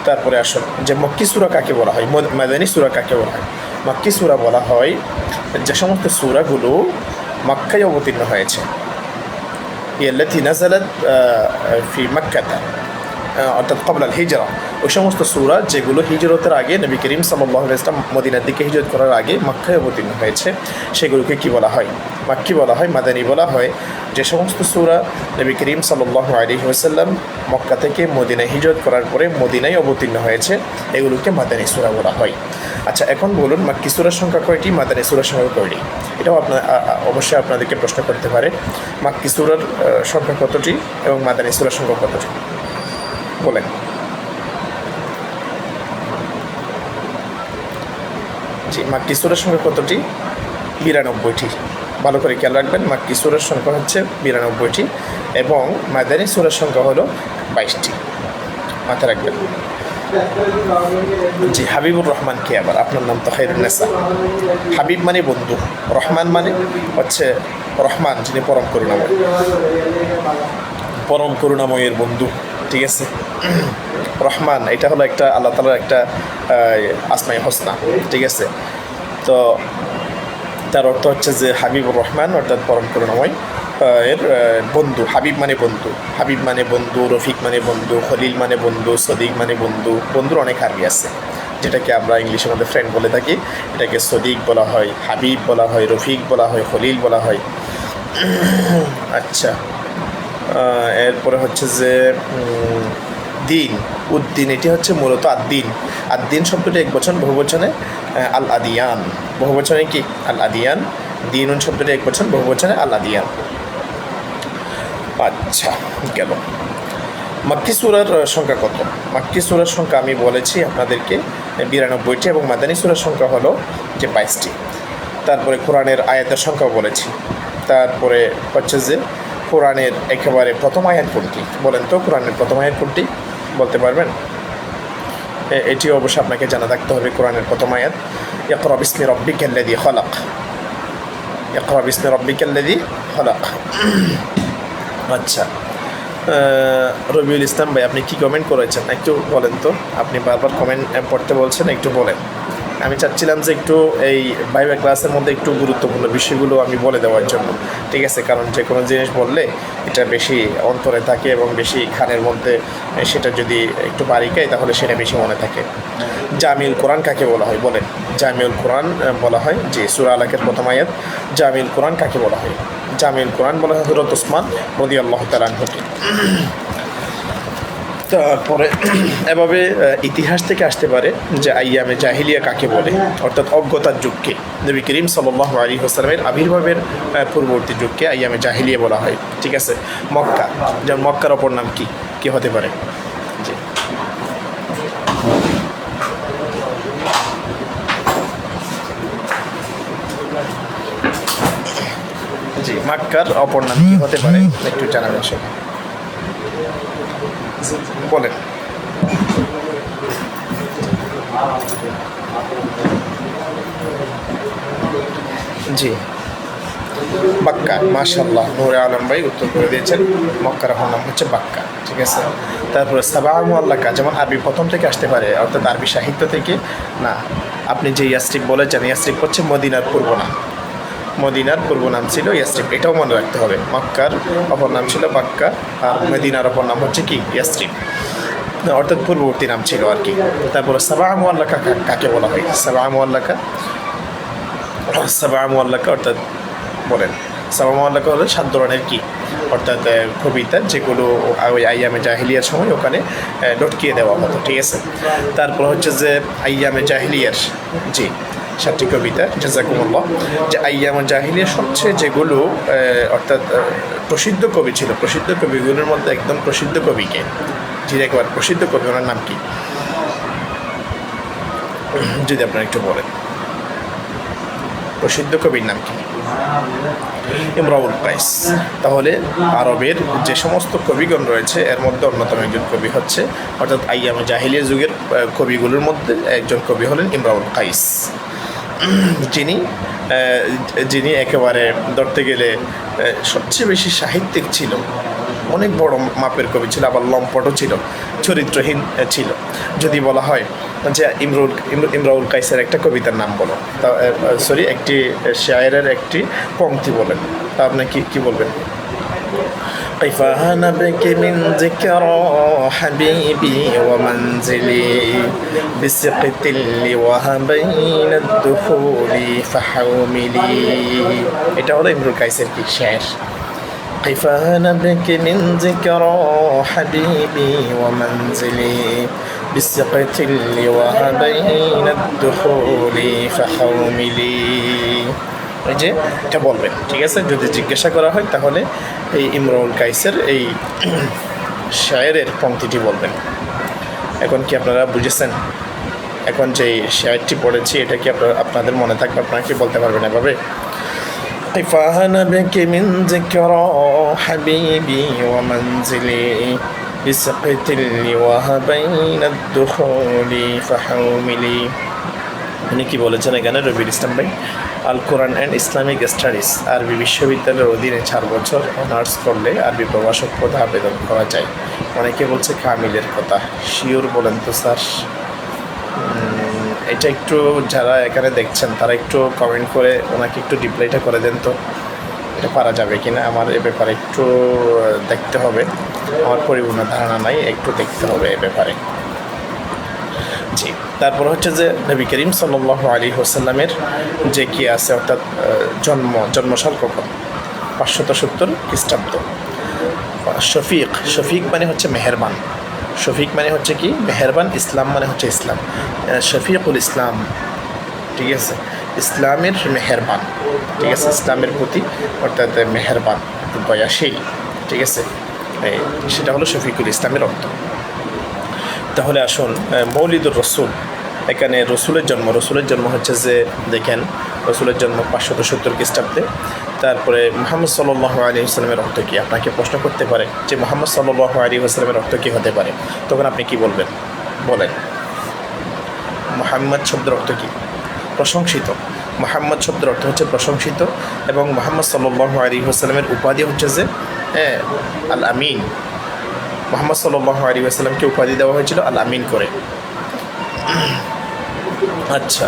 তারপরে আসুন যে মক্কি সূরা কাকে বলা হয়, মাদানী সূরা কাকে বলা হয়? মক্কি সূরা বলা হয় যে সমস্ত সূরাগুলো মক্কায় অবতীর্ণ হয়েছে। ইয়াল্লাতী নাযালাত ফি মক্কাতা, অর্থাৎ কবলাল হিজরা, ওই সমস্ত সূরা যেগুলো হিজরতের আগে নবী করিম সাল্লাল্লাহু আলাইহি ওয়াসাল্লাম মদিনার দিকে হিজরত করার আগে মক্কায় অবতীর্ণ হয়েছে, সেগুলোকে কি বলা হয়? মাক্কি বলা হয়। মাদানী বলা হয় যে সমস্ত সূরা নবী করিম সাল্লাল্লাহু আলাইহি ওয়াসাল্লাম মক্কা থেকে মদিনায় হিজরত করার পরে মদিনায় অবতীর্ণ হয়েছে, এগুলোকে মাদানী সূরা বলা হয়। আচ্ছা, এখন বলুন মাক্কি সূরার সংখ্যা কয়টি, মাদানী সূরার সংখ্যা কয়টি? এটাও অবশ্যই আপনাদেরকে প্রশ্ন করতে পারে। মাক্কি সূরার সংখ্যা কতটি এবং মাদানী সূরার সংখ্যা কতটি? বলেন। জি, মাক্কি সূরার সংখ্যা কতটি? 92টি। ভালো করে খেয়াল রাখবেন, মাক্কি সূরার সংখ্যা হচ্ছে 92টি এবং মাদানী সূরার সংখ্যা হলো 22টি। মাথায় রাখবেন। জি, হাবিবুর রহমান কে আবার? আপনার নাম তো খায়রুন্নেসা। হাবিব মানে বন্ধু, রহমান মানে হচ্ছে রহমান যিনি পরম করুণাময়, পরম করুণাময়ের বন্ধু, ঠিক আছে। রহমান এটা হলো একটা আল্লাহ তাআলার একটা আসমায়ে হোসনা, ঠিক আছে। তো তার অর্থ হচ্ছে যে হাবিবুর রহমান অর্থাৎ পরম করুণাময় এর বন্ধু। হাবিব মানে বন্ধু, হাবিব মানে বন্ধু, রফিক মানে বন্ধু, খলিল মানে বন্ধু, সদিক মানে বন্ধু। বন্ধুর অনেক আরবি আছে, যেটাকে আমরা ইংলিশের মধ্যে ফ্রেন্ড বলে থাকি। এটাকে সদিক বলা হয়, হাবিব বলা হয়, রফিক বলা হয়, খলিল বলা হয়। আচ্ছা, এরপরে হচ্ছে যে দিন, উদ্দিন, এটি হচ্ছে মূলত আদ্দিন। আদ্দিন শব্দটি এক বচন, বহু বচনে আল আদিয়ান। বহু বচনে কি? আল আদিয়ান। দিন শব্দটি এক বচন, বহু বচনে আল আদিয়ান। আচ্ছা, গেল। মাক্কি সূরার সংখ্যা কত? মাক্কি সূরার সংখ্যা আমি বলেছি আপনাদেরকে 92টি এবং মাদানী সূরার সংখ্যা হলো যে 22টি। তারপরে কোরআনের আয়াতের সংখ্যাও বলেছি। তারপরে হচ্ছে যে কোরআনের একেবারে প্রথম আয়াত কোনটি? বলেন তো, কোরআনের প্রথম আয়াত কোনটি বলতে পারবেন? এটিও অবশ্যই আপনাকে জানা থাকতে হবে। কোরআনের প্রথম আয়াত ইকরা বিসমি রাব্বিকাল্লাযী খালাক। ইকরা বিসমি রাব্বিকাল্লাযী খালাক। আচ্ছা, রবিউল ইসলাম ভাই, আপনি কি কমেন্ট করেছেন একটু বলেন তো। আপনি বারবার কমেন্ট পড়তে বলছেন, একটু বলেন। আমি চাচ্ছিলাম যে একটু এই ভাইবা ক্লাসের মধ্যে একটু গুরুত্বপূর্ণ বিষয়গুলো আমি বলে দেওয়ার জন্য, ঠিক আছে। কারণ যে কোনো জিনিস বললে এটা বেশি অন্তরে থাকে এবং বেশি খানের মধ্যে সেটা যদি একটু বারিকায় তাহলে সেটা বেশি মনে থাকে। জামিউল কোরআন কাকে বলা হয়? বলেন। জামিউল কোরআন বলা হয় যে সূরা আলাকের প্রথম আয়াত। জামিউল কোরআন কাকে বলা হয়? জামিউল কোরআন বলা হয় হযরত ওসমান রাদিয়াল্লাহু তাআলা আনহুকে। তারপরে এভাবে ইতিহাস থেকে আসতে পারে যে আইয়ামে জাহিলিয়া কাকে বলে, অর্থাৎ অজ্ঞতার যুগকে। নবী করিম সাল্লাল্লাহু আলাইহি ওয়াসাল্লামের আবির্ভাবের পূর্ববর্তী যুগকে আইয়ামে জাহিলিয়া বলা হয়, ঠিক আছে। মক্কা, যেমন মক্কার অপর নাম কি কি হতে পারে? জি, জি, মক্কার অপর নাম কি হতে পারে একটু জানাবেন সব, বলেন। জি, বাক্কা। মাশাআল্লাহ, নূরে আলম ভাই উত্তর করে দিয়েছেন। মক্কার অপর নাম হচ্ছে বাক্কা, ঠিক আছে। তারপরে সাবা মুআল্লাকা, যেমন আরবি প্রথম থেকে আসতে পারে, অর্থাৎ আরবি সাহিত্য থেকে না। আপনি যে ইয়াসরিব বলেছেন, ইয়াসরিব হচ্ছে মদিনার পূর্ব নাম। মদিনার পূর্ব নাম ছিল ইয়াসরিব, এটাও মনে রাখতে হবে। মক্কার অপর নাম ছিল বাক্কা আর মদিনার অপর নাম হচ্ছে কি? ইয়াসরিব, অর্থাৎ পূর্ববর্তী নাম ছিল আর কি। তারপরে সাবা মুআল্লাকা কাকে বলা হয়? সাবা মুআল্লাকা, সাবা মুআল্লাকা অর্থাৎ বলেন। সাবা মুআল্লাকা হলো 7 ধরনের কি, অর্থাৎ কবিতা যেগুলো ওই আইয়ামে জাহিলিয়ার সময় ওখানে লটকিয়ে দেওয়া হতো, ঠিক আছে। তারপর হচ্ছে যে আইয়ামে জাহিলিয়ার, জি, 7টি কবিতা, জাযাকুমুল্লাহ। যে আইয়ামে জাহিলিয়ার সবচেয়ে যেগুলো অর্থাৎ প্রসিদ্ধ কবি ছিল, প্রসিদ্ধ কবিগুলোর মধ্যে একদম প্রসিদ্ধ কবিকে, যিনি একবার প্রসিদ্ধ কবি, ওনার নাম কি যদি আপনারা একটু বলেন? প্রসিদ্ধ কবির নাম কি? ইমরাউল কাইস। তাহলে আরবের যে সমস্ত কবিগণ রয়েছে এর মধ্যে অন্যতম একজন কবি হচ্ছে, অর্থাৎ আইয়ামে জাহিলিয়া যুগের কবিগুলোর মধ্যে একজন কবি হলেন ইমরাউল কাইস, যিনি একেবারে ধরতে গেলে সবচেয়ে বেশি সাহিত্যিক ছিল। অনেক বড় মাপের কবি ছিল, আবার লম্পটও ছিল, চরিত্রহীন ছিল। যদি বলা হয় যে ইমরাউল কাইসের একটা কবিতার নাম বলো, তা সরি একটি শায়েরের একটি পংক্তি বলেন, তা আপনি কি বলবেন? كيف نبكي من ذكرى حبيبي ومنزلي بسقط وهب بين الدخول فحوملي. এটা হলো ইমরুল কাইসের কি শের। كيف نبكي من ذكرى حبيبي ومنزلي بسقط وهب بين الدخول فحوملي। এই যে এটা বলবেন, ঠিক আছে? যদি জিজ্ঞাসা করা হয় তাহলে এই ইমরুল কাইসের এই শায়েরের পংক্তিটি বলবেন। এখন কি আপনারা বুঝেছেন? এখন যে শায়েরটি পড়েছি এটা কি আপনাদের মনে থাকবে? আপনারা কি বলতে পারবেন এভাবে? كيف نبكي من ذكرى حبيبي ومنزلي بسقط وهب بين الدخول فحوملي। উনি কি বলেছেন এখানে? রবিউল ইসলাম ভাই, আল কোরআন অ্যান্ড ইসলামিক স্টাডিজ আরবি বিশ্ববিদ্যালয়ের অধীনে 4 বছর অনার্স করলে আরবি প্রভাষক পদে আবেদন করা যায়। অনেকে বলছে কামিলের কথা, শিওর বলেন তো স্যার? এটা একটু যারা এখানে দেখছেন তারা একটু কমেন্ট করে ওনাকে একটু রিপ্লাইটা করে দেন তো, এটা পারা যাবে কি না? আমার এ ব্যাপারে একটু দেখতে হবে, আমার পরিপূর্ণ ধারণা নাই, একটু দেখতে হবে এ ব্যাপারে। জি, তারপর হচ্ছে যে নবী করিম সাল্লাল্লাহু আলাইহি ওয়াসাল্লামের যে কি আছে, অর্থাৎ জন্মসাল কখন? 570 খ্রিস্টাব্দ। শফিক মানে হচ্ছে মেহেরবান। শফিক মানে হচ্ছে কি? মেহেরবান। ইসলাম মানে হচ্ছে ইসলাম, শফিকুল ইসলাম, ঠিক আছে? ইসলামের মেহেরবান, ঠিক আছে? ইসলামের প্রতি অর্থাৎ মেহেরবান, দয়াশীল, ঠিক আছে? সেটা হলো শফিকুল ইসলামের অর্থ। তাহলে আসুন, মৌলিদুর রসুল, এখানে রসুলের জন্ম হচ্ছে যে দেখেন, রসুলের জন্ম 570 খ্রিস্টাব্দে। তারপরে মুহাম্মদ সাল্লাল্লাহু আলাইহি ওয়াসাল্লামের অর্থ কী? আপনাকে প্রশ্ন করতে পারে যে মুহাম্মদ সাল্লাল্লাহু আলাইহি ওয়াসাল্লামের অর্থ কী হতে পারে, তখন আপনি কি বলবেন? বলেন। মুহাম্মদ শব্দের অর্থ কী? প্রশংসিত। মুহাম্মদ শব্দের অর্থ হচ্ছে প্রশংসিত, এবং মুহাম্মদ সাল্লাল্লাহু আলাইহি ওয়াসাল্লামের উপাধি হচ্ছে যে আল আমিন। মুহাম্মদ সাল্লাল্লাহু আলাইহি ওয়াসাল্লামকে উপাধি দেওয়া হয়েছিল আল আমিন করে। আচ্ছা,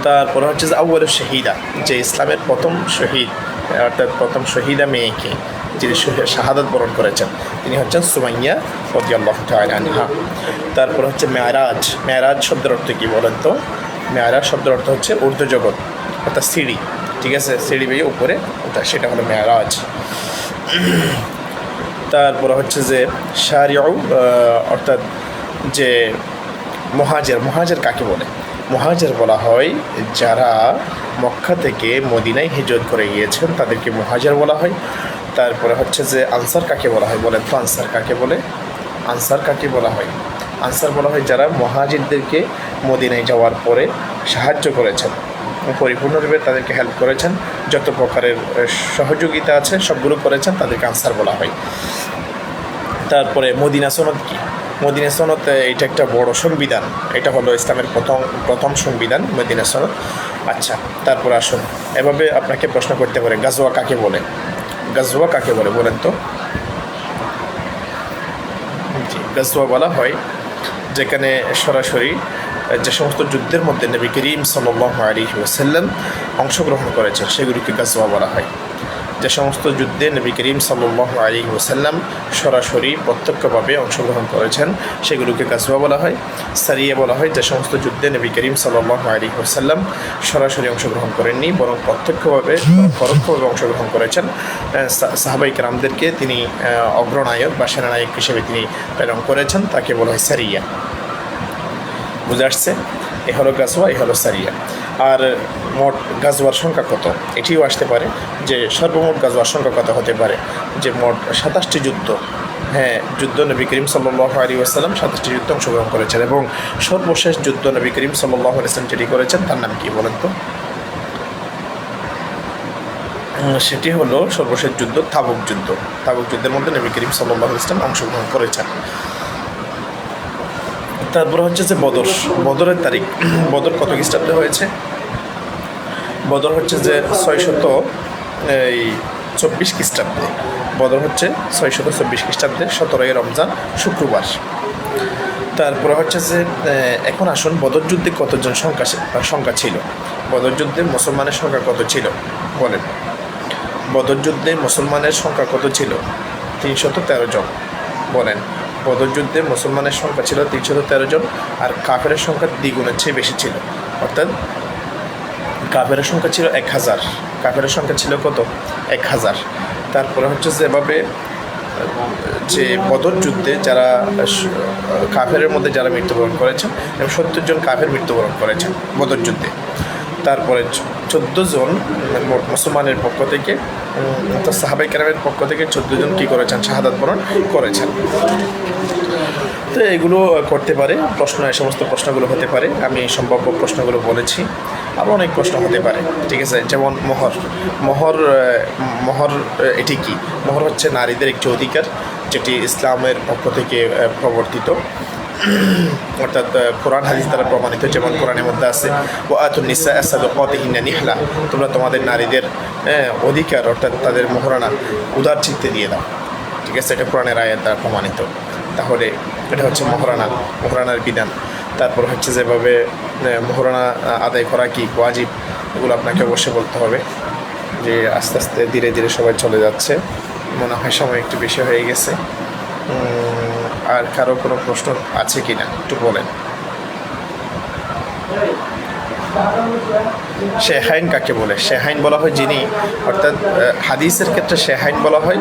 তারপর হচ্ছে যে আউয়ালুশ শাহিদা, যে ইসলামের প্রথম শহীদ, অর্থাৎ প্রথম শহীদা মেয়েকে যিনি শাহাদাত বরণ করেছেন তিনি হচ্ছেন সুমাইয়া রাদিয়াল্লাহু তাআলা আনহা। তারপর হচ্ছে মেরাজ শব্দের অর্থ কী বলেন তো? মেরাজ শব্দের অর্থ হচ্ছে ঊর্ধ্ব জগৎ, অর্থাৎ সিঁড়ি, ঠিক আছে? সিঁড়ি বেয়ে উপরে ওটা, সেটা হলো মেরাজ। তারপর হচ্ছে যে শারিউ, অর্থাৎ যে মুহাজির কাকে বলে? মুহাজির বলা হয় যারা মক্কা থেকে মদিনায় হিজরত করে গিয়েছেন তাদেরকে মুহাজির বলা হয়। তারপরে হচ্ছে যে আনসার কাকে বলা হয় বলেন তো? আনসার কাকে বলে? আনসার কাকে বলা হয়? আনসার বলা হয় যারা মুহাজিরদেরকে মদিনায় যাওয়ার পরে সাহায্য করেছেন, পরিপূর্ণরূপে তাদেরকে হেল্প করেছেন, যত প্রকারের সহযোগিতা আছে সবগুলো করেছেন, তাদেরকে আনসার বলা হয়। তারপরে মদিনা সনদ কি? মদিনা সনদ এটা একটা বড় সংবিধান, এটা হলো ইসলামের প্রথম সংবিধান মদিনা সনদ। আচ্ছা, তারপর আসুন, এভাবে আপনাকে প্রশ্ন করতে পারে গাজওয়া কাকে বলে? গাজওয়া কাকে বলে বলেন তো? জি, গাজওয়া বলা হয় যেখানে সরাসরি যে সমস্ত যুদ্ধের মধ্যে নবী করিম সাল্লাল্লাহু আলাইহি ওয়াসাল্লাম অংশগ্রহণ করেছেন সেগুলিকে গাজওয়া বলা হয়। যে সমস্ত যুদ্ধে নবী করিম সাল্লাল্লাহু আলাইহি ওয়াসাল্লাম সরাসরি প্রত্যক্ষভাবে অংশগ্রহণ করেছেন সেগুলোকে গাজওয়া বলা হয়। সারিয়া বলা হয় যে সমস্ত যুদ্ধে নবী করিম সাল্লাল্লাহু আলাইহি ওয়াসাল্লাম সরাসরি অংশগ্রহণ করেননি, বরং পরোক্ষভাবে অংশগ্রহণ করেছেন। সাহাবায়ে কেরামদেরকে তিনি অগ্রনায়ক বা সেনানায়ক হিসেবে তিনি প্রেরণ করেছেন, তাকে বলা হয় সারিয়া। বুঝে আসছে? এ হলো গাজওয়া, এ হলো সারিয়া। আর মোট গাজওয়ার সংখ্যা কত এটিও আসতে পারে, যে সর্বমোট গাজওয়ার সংখ্যা কত হতে পারে, যে মোট 27টি যুদ্ধ, যুদ্ধ নবী করিম সাল্লাল্লাহু আলাইহি ওয়াসাল্লাম 27টি যুদ্ধে অংশগ্রহণ করেছেন, এবং সর্বশেষ যুদ্ধ নবী করিম সাল্লাল্লাহু আলাইহি ওয়াসাল্লাম যেটি করেছেন তার নাম কি বলেন তো? সেটি হলো সর্বশেষ যুদ্ধ তাবুক যুদ্ধ। তাবুক যুদ্ধের মধ্যে নবী করিম সাল্লাল্লাহু আলাইহি ওয়াসাল্লাম অংশগ্রহণ করেছেন। তারপর হচ্ছে যে বদরের তারিখ। বদর কত খ্রিস্টাব্দে হয়েছে? বদর হচ্ছে যে 624 খ্রিস্টাব্দে। বদর হচ্ছে 624 খ্রিস্টাব্দে 17ই রমজান শুক্রবার। তারপরে হচ্ছে যে এখন আসুন, বদর যুদ্ধে কতজন সংখ্যা ছিল? বদর যুদ্ধে মুসলমানের সংখ্যা কত ছিল বলেন? বদর যুদ্ধে মুসলমানের সংখ্যা কত ছিল? 313 জন। বলেন, বদর যুদ্ধে মুসলমানের সংখ্যা ছিল 313 জন, আর কাফেরের সংখ্যা দ্বিগুণের চেয়ে বেশি ছিল। অর্থাৎ কাফেরের সংখ্যা ছিল 1000। কাফেরের সংখ্যা ছিল কত? 1000। তারপরে হচ্ছে যেভাবে যে বদর যুদ্ধে যারা কাফেরের মধ্যে যারা মৃত্যুবরণ করেছেন, এবং 70 জন কাফের মৃত্যুবরণ করেছেন বদর যুদ্ধে। তারপরে 14 জন মুসলমানের পক্ষ থেকে, সাহাবায়ে কেরামের পক্ষ থেকে 14 জন কী করেছেন? শাহাদাত বরণ করেছেন। তো এগুলো করতে পারে প্রশ্ন, এই সমস্ত প্রশ্নগুলো হতে পারে। আমি সম্ভাব্য প্রশ্নগুলো বলেছি, আরও অনেক প্রশ্ন হতে পারে। ঠিক আছে, যেমন মোহর এটি কি? মোহর হচ্ছে নারীদের একটি অধিকার, যেটি ইসলামের পক্ষ থেকে প্রবর্তিত, অর্থাৎ কোরআন হাদিস দ্বারা প্রমাণিত। যেমন কোরআনের মধ্যে আছে, ওয়াতুন নিসা সাদকাতিহিন্না নিহলা, তোমরা তোমাদের নারীদের অধিকার অর্থাৎ তাদের মোহরানা উদার চিত্তে দিয়ে দাও। ঠিক আছে, এটা কোরআনের আয়াত দ্বারা প্রমাণিত। তাহলে এটা হচ্ছে মোহরানার বিধান। তারপর হচ্ছে যেভাবে মোহরানা আদায় করা কি ওয়াজিব, এগুলো আপনাকে অবশ্যই বলতে হবে। যে আস্তে আস্তে ধীরে ধীরে সবাই চলে যাচ্ছে, মনে হয় সময় একটু বেশি হয়ে গেছে। আর কারো কোনো প্রশ্ন আছে কি না একটু বলেন। শেহাইন কাকে বলে? শেহাইন বলা হয় যিনি, অর্থাৎ হাদিসের ক্ষেত্রে শেহাইন বলা হয়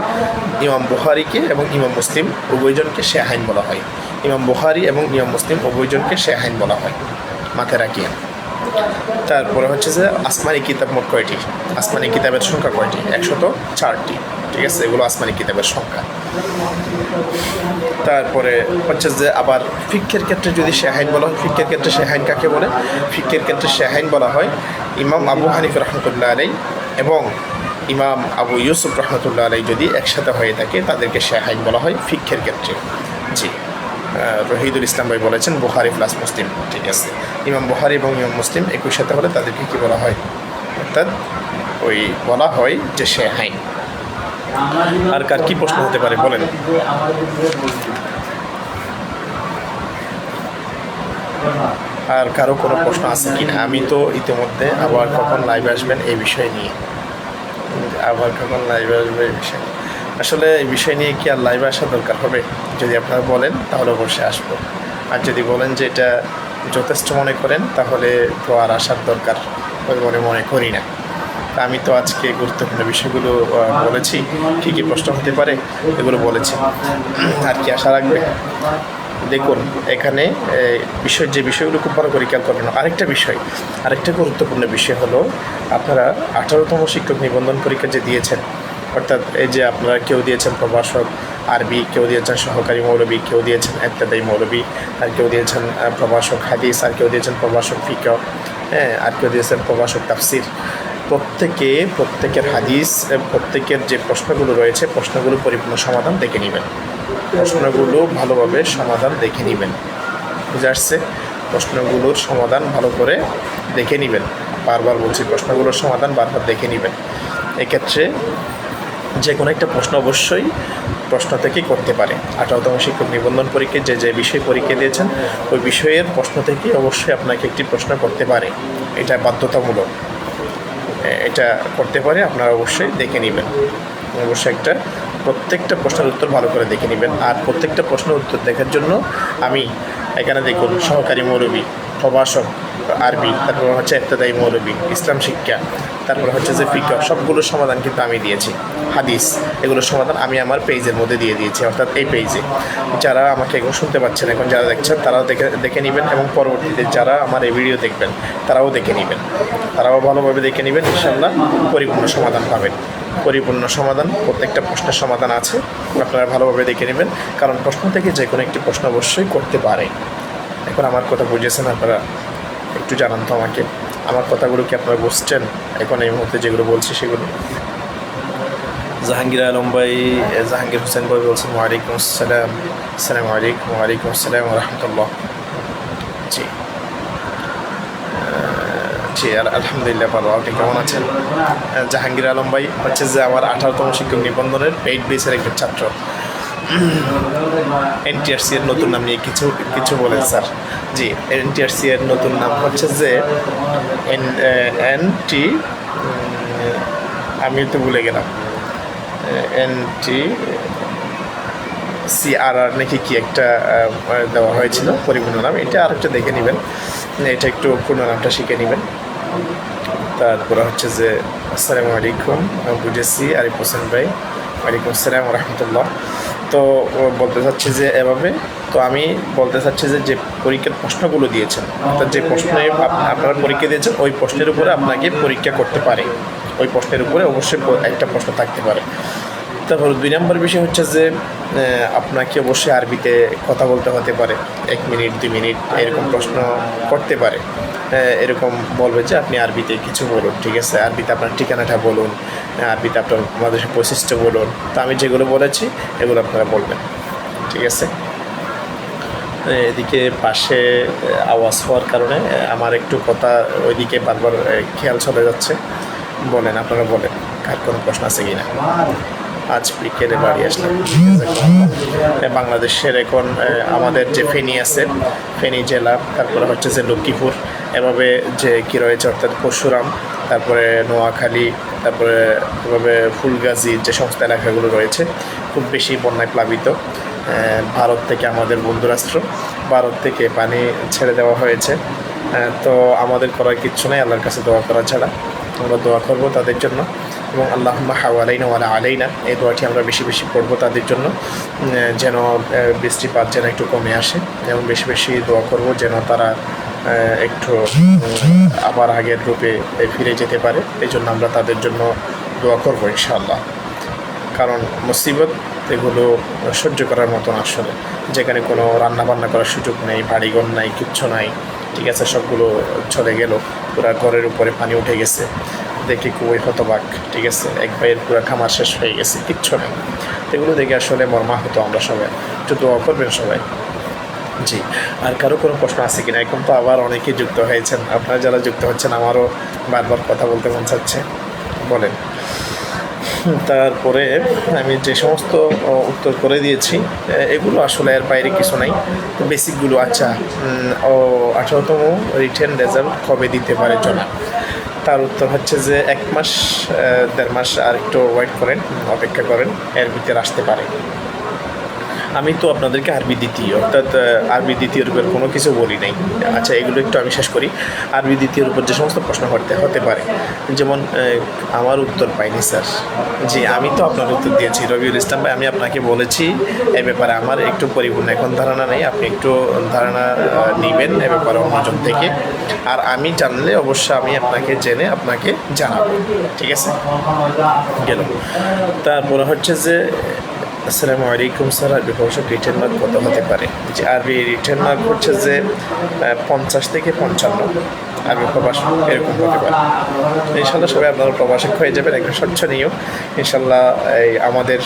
ইমাম বুখারীকে এবং ইমাম মুসলিম উভয়জনকে শেহাইন বলা হয়। ইমাম বুখারী এবং ইমাম মুসলিম উভয়জনকে শেহাইন বলা হয়, মাথায় রাখিয়েন। তারপরে হচ্ছে যে আসমানি কিতাব মোট কয়টি? আসমানি কিতাবের সংখ্যা কয়টি? 104টি। ঠিক আছে, এগুলো আসমানি কিতাবের সংখ্যা। তারপরে হচ্ছে যে আবার ফিকহের ক্ষেত্রে যদি শেহাইন বলা হয়, ফিকহের ক্ষেত্রে শেহাইন কাকে বলে? ফিকহের ক্ষেত্রে শেহাইন বলা হয় ইমাম আবু হানিফা রাহমাতুল্লাহ আলাইহি এবং ইমাম আবু ইউসুফ রাহমাতুল্লাহ আলাইহি যদি একসাথে হয়ে থাকে, তাদেরকে শেহাইন বলা হয় ফিকহের ক্ষেত্রে। জি, রহিদুল ইসলাম ভাই বলেছেন বুখারী প্লাস মুসলিম। ঠিক আছে, ইমাম বুখারী এবং ইমাম মুসলিম একই সাথে হলে তাদেরকে কী বলা হয়? অর্থাৎ ওই বলা হয় যে শেহাইন। আর কার কি প্রশ্ন হতে পারে বলেন। আর কারো কোনো প্রশ্ন আছে কি না? আমি তো ইতিমধ্যে আবার কখন লাইভে আসবেন এই বিষয় নিয়ে, আবার কখন লাইভে আসবে এই বিষয়, আসলে এই বিষয় নিয়ে কি আর লাইভে আসা দরকার হবে? যদি আপনারা বলেন তাহলে অবশ্যই আসবো, আর যদি বলেন যে এটা যথেষ্ট মনে করেন তাহলে তো আর আসার দরকার ওই মনে করি না। আমি তো আজকে গুরুত্বপূর্ণ বিষয়গুলো বলেছি, কী কী প্রশ্ন হতে পারে এগুলো বলেছি, আর কি আশা রাখবে। দেখুন এখানে যে বিষয়গুলো খুব ভালো করে খেয়াল করবেন। আরেকটা গুরুত্বপূর্ণ বিষয় হলো, আপনারা 18তম শিক্ষক নিবন্ধন পরীক্ষা যে দিয়েছেন, অর্থাৎ এই যে আপনারা কেউ দিয়েছেন প্রভাষক আরবি, কেউ দিয়েছেন সহকারী মৌলবী, কেউ দিয়েছেন ইবতেদায়ী মৌলবী, আর কেউ দিয়েছেন প্রভাষক হাদিস, আর কেউ দিয়েছেন প্রভাষক ফিকহ, আর কেউ দিয়েছেন প্রভাষক তাফসির। প্রত্যেকের হাদিস, প্রত্যেকের যে প্রশ্নগুলো রয়েছে, প্রশ্নগুলো পরিপূর্ণ সমাধান দেখে নেবেন, প্রশ্নগুলো ভালোভাবে সমাধান দেখে নেবেন। বুঝে আসছে? প্রশ্নগুলোর সমাধান ভালো করে দেখে নেবেন। বারবার বলছি, প্রশ্নগুলোর সমাধান বারবার দেখে নেবেন। এক্ষেত্রে যে কোনো একটা প্রশ্ন অবশ্যই প্রশ্ন থেকে করতে পারে। 18তম শিক্ষক নিবন্ধন পরীক্ষায় যে বিষয় পরীক্ষা দিয়েছেন, ওই বিষয়ের প্রশ্ন থেকে অবশ্যই আপনাকে একটি প্রশ্ন করতে পারে। এটা বাধ্যতামূলক, এটা করতে পারে। আপনারা অবশ্যই দেখে নেবেন, অবশ্যই প্রত্যেকটা প্রশ্নের উত্তর ভালো করে দেখে নেবেন। আর প্রত্যেকটা প্রশ্নের উত্তর দেখার জন্য আমি এখানে দেখুন সহকারী মৌলবী, প্রভাষক আরবি, তারপর হচ্ছে ইবতেদায়ী মৌলবী, ইসলাম শিক্ষা, তারপর হচ্ছে যে ফিকহ, সবগুলোর সমাধান কিন্তু আমি দিয়েছি। হাদিস, এগুলোর সমাধান আমি আমার পেজের মধ্যে দিয়ে দিয়েছি, অর্থাৎ এই পেজে। যারা আমাকে এখন শুনতে পাচ্ছেন, এখন যারা দেখছেন তারাও দেখে নেবেন, এবং পরবর্তীতে যারা আমার এই ভিডিও দেখবেন তারাও দেখে নেবেন, তারাও ভালোভাবে দেখে নেবেন। ইনশাআল্লাহ পরিপূর্ণ সমাধান পাবেন। পরিপূর্ণ সমাধান, প্রত্যেকটা প্রশ্নের সমাধান আছে, আপনারা ভালোভাবে দেখে নেবেন। কারণ প্রশ্ন থেকে যে কোনো একটি প্রশ্ন অবশ্যই করতে পারে। এখন আমার কথা বুঝেছেন আপনারা? একটু জানান তো আমাকে, আমার কথাগুলো কি আপনারা বুঝছেন এখন এই মুহূর্তে যেগুলো বলছি সেগুলো? জাহাঙ্গীর আলম ভাই, জাহাঙ্গীর হোসেন ভাই বলছেন ওয়ালাইকুম আসসালাম। আসসালামু আলাইকুম। ওয়ালাইকুম আসসালাম রহমতুল্লাহ। জি জি, আলহামদুলিল্লাহ ভালো। আপনি কেমন আছেন? জাহাঙ্গীর আলম ভাই হচ্ছে যে আমার 18তম শিক্ষক নিবন্ধনের পেইড বেসের একজন ছাত্র। এনটিআরসি এর নতুন নাম নিয়ে কিছু বলেন স্যার। জি, এনটিআরসি এর নতুন নাম হচ্ছে যে আমি তো ভুলে গেলাম। CRR নাকি কি একটা দেওয়া হয়েছিল পরিপূর্ণ নাম, এটা আরেকটা দেখে নেবেন, এটা একটু পূর্ণ নামটা শিখে নেবেন। তারপরে হচ্ছে যে আসসালামু আলাইকুম, বুঝেছি আরিফ হোসেন ভাই, ওয়ালাইকুম আসসালাম রহমতুল্লাহ। তো বলতে চাচ্ছি যে এভাবে, তো আমি বলতে চাচ্ছি যে যে পরীক্ষার প্রশ্নগুলো দিয়েছেন, অর্থাৎ যে প্রশ্নে আপনারা পরীক্ষা দিয়েছেন ওই প্রশ্নের উপরে আপনাকে পরীক্ষা করতে পারে, ওই প্রশ্নের উপরে অবশ্যই একটা প্রশ্ন থাকতে পারে। তারপর 2 নম্বর বিষয় হচ্ছে যে আপনাকে অবশ্যই আরবিতে কথা বলতে হতে পারে, 1 মিনিট 2 মিনিট এরকম প্রশ্ন করতে পারে। এরকম বলবে যে আপনি আরবিতে কিছু বলুন, ঠিক আছে, আরবিতে আপনার ঠিকানাটা বলুন, আরবিতে আপনার মাদ্রাসার বৈশিষ্ট্য বলুন। তো আমি যেগুলো বলেছি এগুলো আপনারা বলবেন, ঠিক আছে। এদিকে পাশে আওয়াজ হওয়ার কারণে আমার একটু কথা ওইদিকে বারবার খেয়াল চলে যাচ্ছে। বলেন, আপনারা বলেন কার কোনো প্রশ্ন আছে কি না। আজ বিকেলে বাড়ি আসলাম। বাংলাদেশের এখন আমাদের যে ফেনী আছে, ফেনী জেলা, তারপরে হচ্ছে যে লক্ষ্মীপুর, এভাবে যে কী রয়েছে অর্থাৎ পরশুরাম, তারপরে নোয়াখালী, তারপরে এভাবে ফুলগাজী, যে সমস্ত এলাকাগুলো রয়েছে খুব বেশি বন্যায় প্লাবিত। ভারত থেকে আমাদের বন্ধুরাষ্ট্র, ভারত থেকে পানি ছেড়ে দেওয়া হয়েছে। তো আমাদের করার কিচ্ছু নেই, আল্লাহর কাছে দোয়া করা ছাড়া। আমরা দোয়া করবো তাদের জন্য, এবং আল্লাহুম্মা হাওয়ালাইনা ওয়ালা আলাইনা এই দোয়াটি আমরা বেশি বেশি পড়বো তাদের জন্য, যেন বৃষ্টিপাত যেন একটু কমে আসে, এবং বেশি বেশি দোয়া করবো যেন তারা একটু আবার আগের রূপে ফিরে যেতে পারে। এই জন্য আমরা তাদের জন্য দোয়া করবো ইনশাআল্লাহ। কারণ মুসিবত এগুলো সহ্য করার মতন আসলে, যেখানে কোনো রান্না বান্না করার সুযোগ নেই, বাড়িঘর নাই, কিচ্ছু নাই, ঠিক আছে, সবগুলো চলে গেল, পুরা ঘরের উপরে পানি উঠে গেছে, দেখে খুবই হতবাক, ঠিক আছে, এক ভাইয়ের পুরো খামার শেষ হয়ে গেছে, কিচ্ছু নেই। এগুলো দেখে আসলে মর্মাহত আমরা সবাই। একটু দোয়া করবেন সবাই। জি, আর কারো কোনো প্রশ্ন আছে কিনা? এখন তো আবার অনেকেই যুক্ত হয়েছেন, আপনারা যারা যুক্ত হচ্ছেন আমারও বারবার কথা বলতে মন চাচ্ছে, বলেন। তারপরে আমি যে সমস্ত উত্তর করে দিয়েছি এগুলো আসলে এর বাইরে কিছু নাই, তো বেসিকগুলো। আচ্ছা, 18তম রিটেন রেজাল্ট কবে দিতে পারে জনা? তার উত্তর হচ্ছে যে 1 মাস 1.5 মাস আর একটু ওয়েট করেন, অপেক্ষা করেন, এর ভিতরে আসতে পারে। আমি তো আপনাদেরকে আরবি দ্বিতীয়, অর্থাৎ আরবি দ্বিতীয়ের উপর কোনো কিছু বলি নাই। আচ্ছা, এগুলো একটু আমি শেষ করি। আরবি দ্বিতীয়ের উপর যে সমস্ত প্রশ্ন হতে পারে, যেমন আমার উত্তর পাইনি স্যার। জি, আমি তো আপনার উত্তর দিয়েছি রবিউল ইসলাম ভাই, আমি আপনাকে বলেছি এ ব্যাপারে আমার একটু পরিপূর্ণ এখন ধারণা নেই, আপনি একটু ধারণা নেবেন এ ব্যাপারে অন্যজন থেকে, আর আমি জানলে অবশ্যই আমি আপনাকে জেনে আপনাকে জানাবো, ঠিক আছে। গেল। তারপরে হচ্ছে যে আসসালামু আলাইকুম স্যার, আরবি ভাষার রিটেন মার্ক কত হতে পারে? যে আরবি রিটেন মার্ক হচ্ছে যে 50 থেকে 55 আরবি প্রবাস এরকম হতে পারে। ইনশাল্লাহ সবাই আপনারা প্রবাসে হয়ে যাবেন, একটু স্বচ্ছ নিয়েও ইনশাল্লাহ। এই আমাদের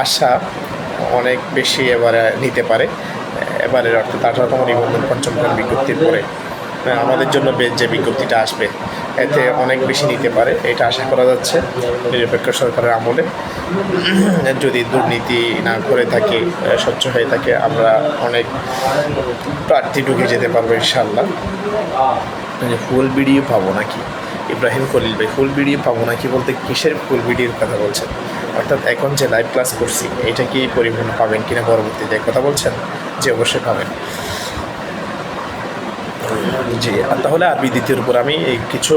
আশা অনেক বেশি এবারে নিতে পারে, এবারের অর্থাৎ 18তম নিবন্ধন 5ম বিজ্ঞপ্তির পরে আমাদের জন্য যে বিজ্ঞপ্তিটা আসবে এতে অনেক বেশি নিতে পারে, এটা আশা করা যাচ্ছে নিরপেক্ষ সরকারের আমলে। যদি দুর্নীতি না করে থাকে, স্বচ্ছ হয়ে থাকে, আমরা অনেক প্রার্থী ঢুকে যেতে পারবো ইনশাল্লাহ। ফুল ভিডিও পাবো নাকি? ইব্রাহিম খলিল ভাই, ফুল ভিডিও পাবো নাকি বলতে কিসের ফুল ভিডিওর কথা বলছেন? অর্থাৎ এখন যে লাইভ ক্লাস করছি এটা কি পরিপূর্ণ পাবেন কিনা পরবর্তীতে কথা বলছেন? যে অবশ্যই পাবেন। জি, তাহলে আরবি দ্বিতীয়ের উপর আমি কিছু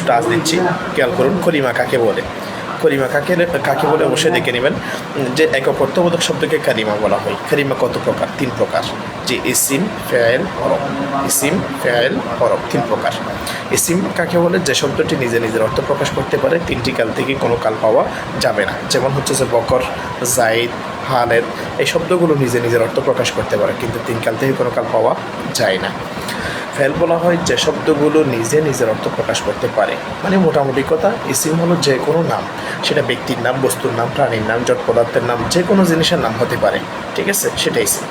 টাচ দিচ্ছি, খেয়াল করুন। কলিমা কাকে বলে? কলিমা কাকে বলে অবশ্যই দেখে নেবেন যে একক অর্থবোধক শব্দকে কালিমা বলা হয়। কালিমা কত প্রকার? 3 প্রকার। যে ইসিম, ফেয়েল, হরফ। ইসিম, ফেয়েল, হরফ 3 প্রকার। ইসিম কাকে বলে? যে শব্দটি নিজে নিজের অর্থ প্রকাশ করতে পারে, 3টি কাল থেকে কোনো কাল পাওয়া যাবে না। যেমন হচ্ছে যে বকর, জাইদ, হালেদ, এই শব্দগুলো নিজে নিজের অর্থ প্রকাশ করতে পারে, কিন্তু 3 কাল থেকে কোনো কাল পাওয়া যায় না। ফেল বলা হয় যে শব্দগুলো নিজে নিজের অর্থ প্রকাশ করতে পারে, মানে মোটামুটি কথা। ইসিম হলো যে কোনো নাম, সেটা ব্যক্তির নাম, বস্তুর নাম, প্রাণীর নাম, জড় পদার্থের নাম, যে কোনো জিনিসের নাম হতে পারে, ঠিক আছে, সেটাই ইসিম।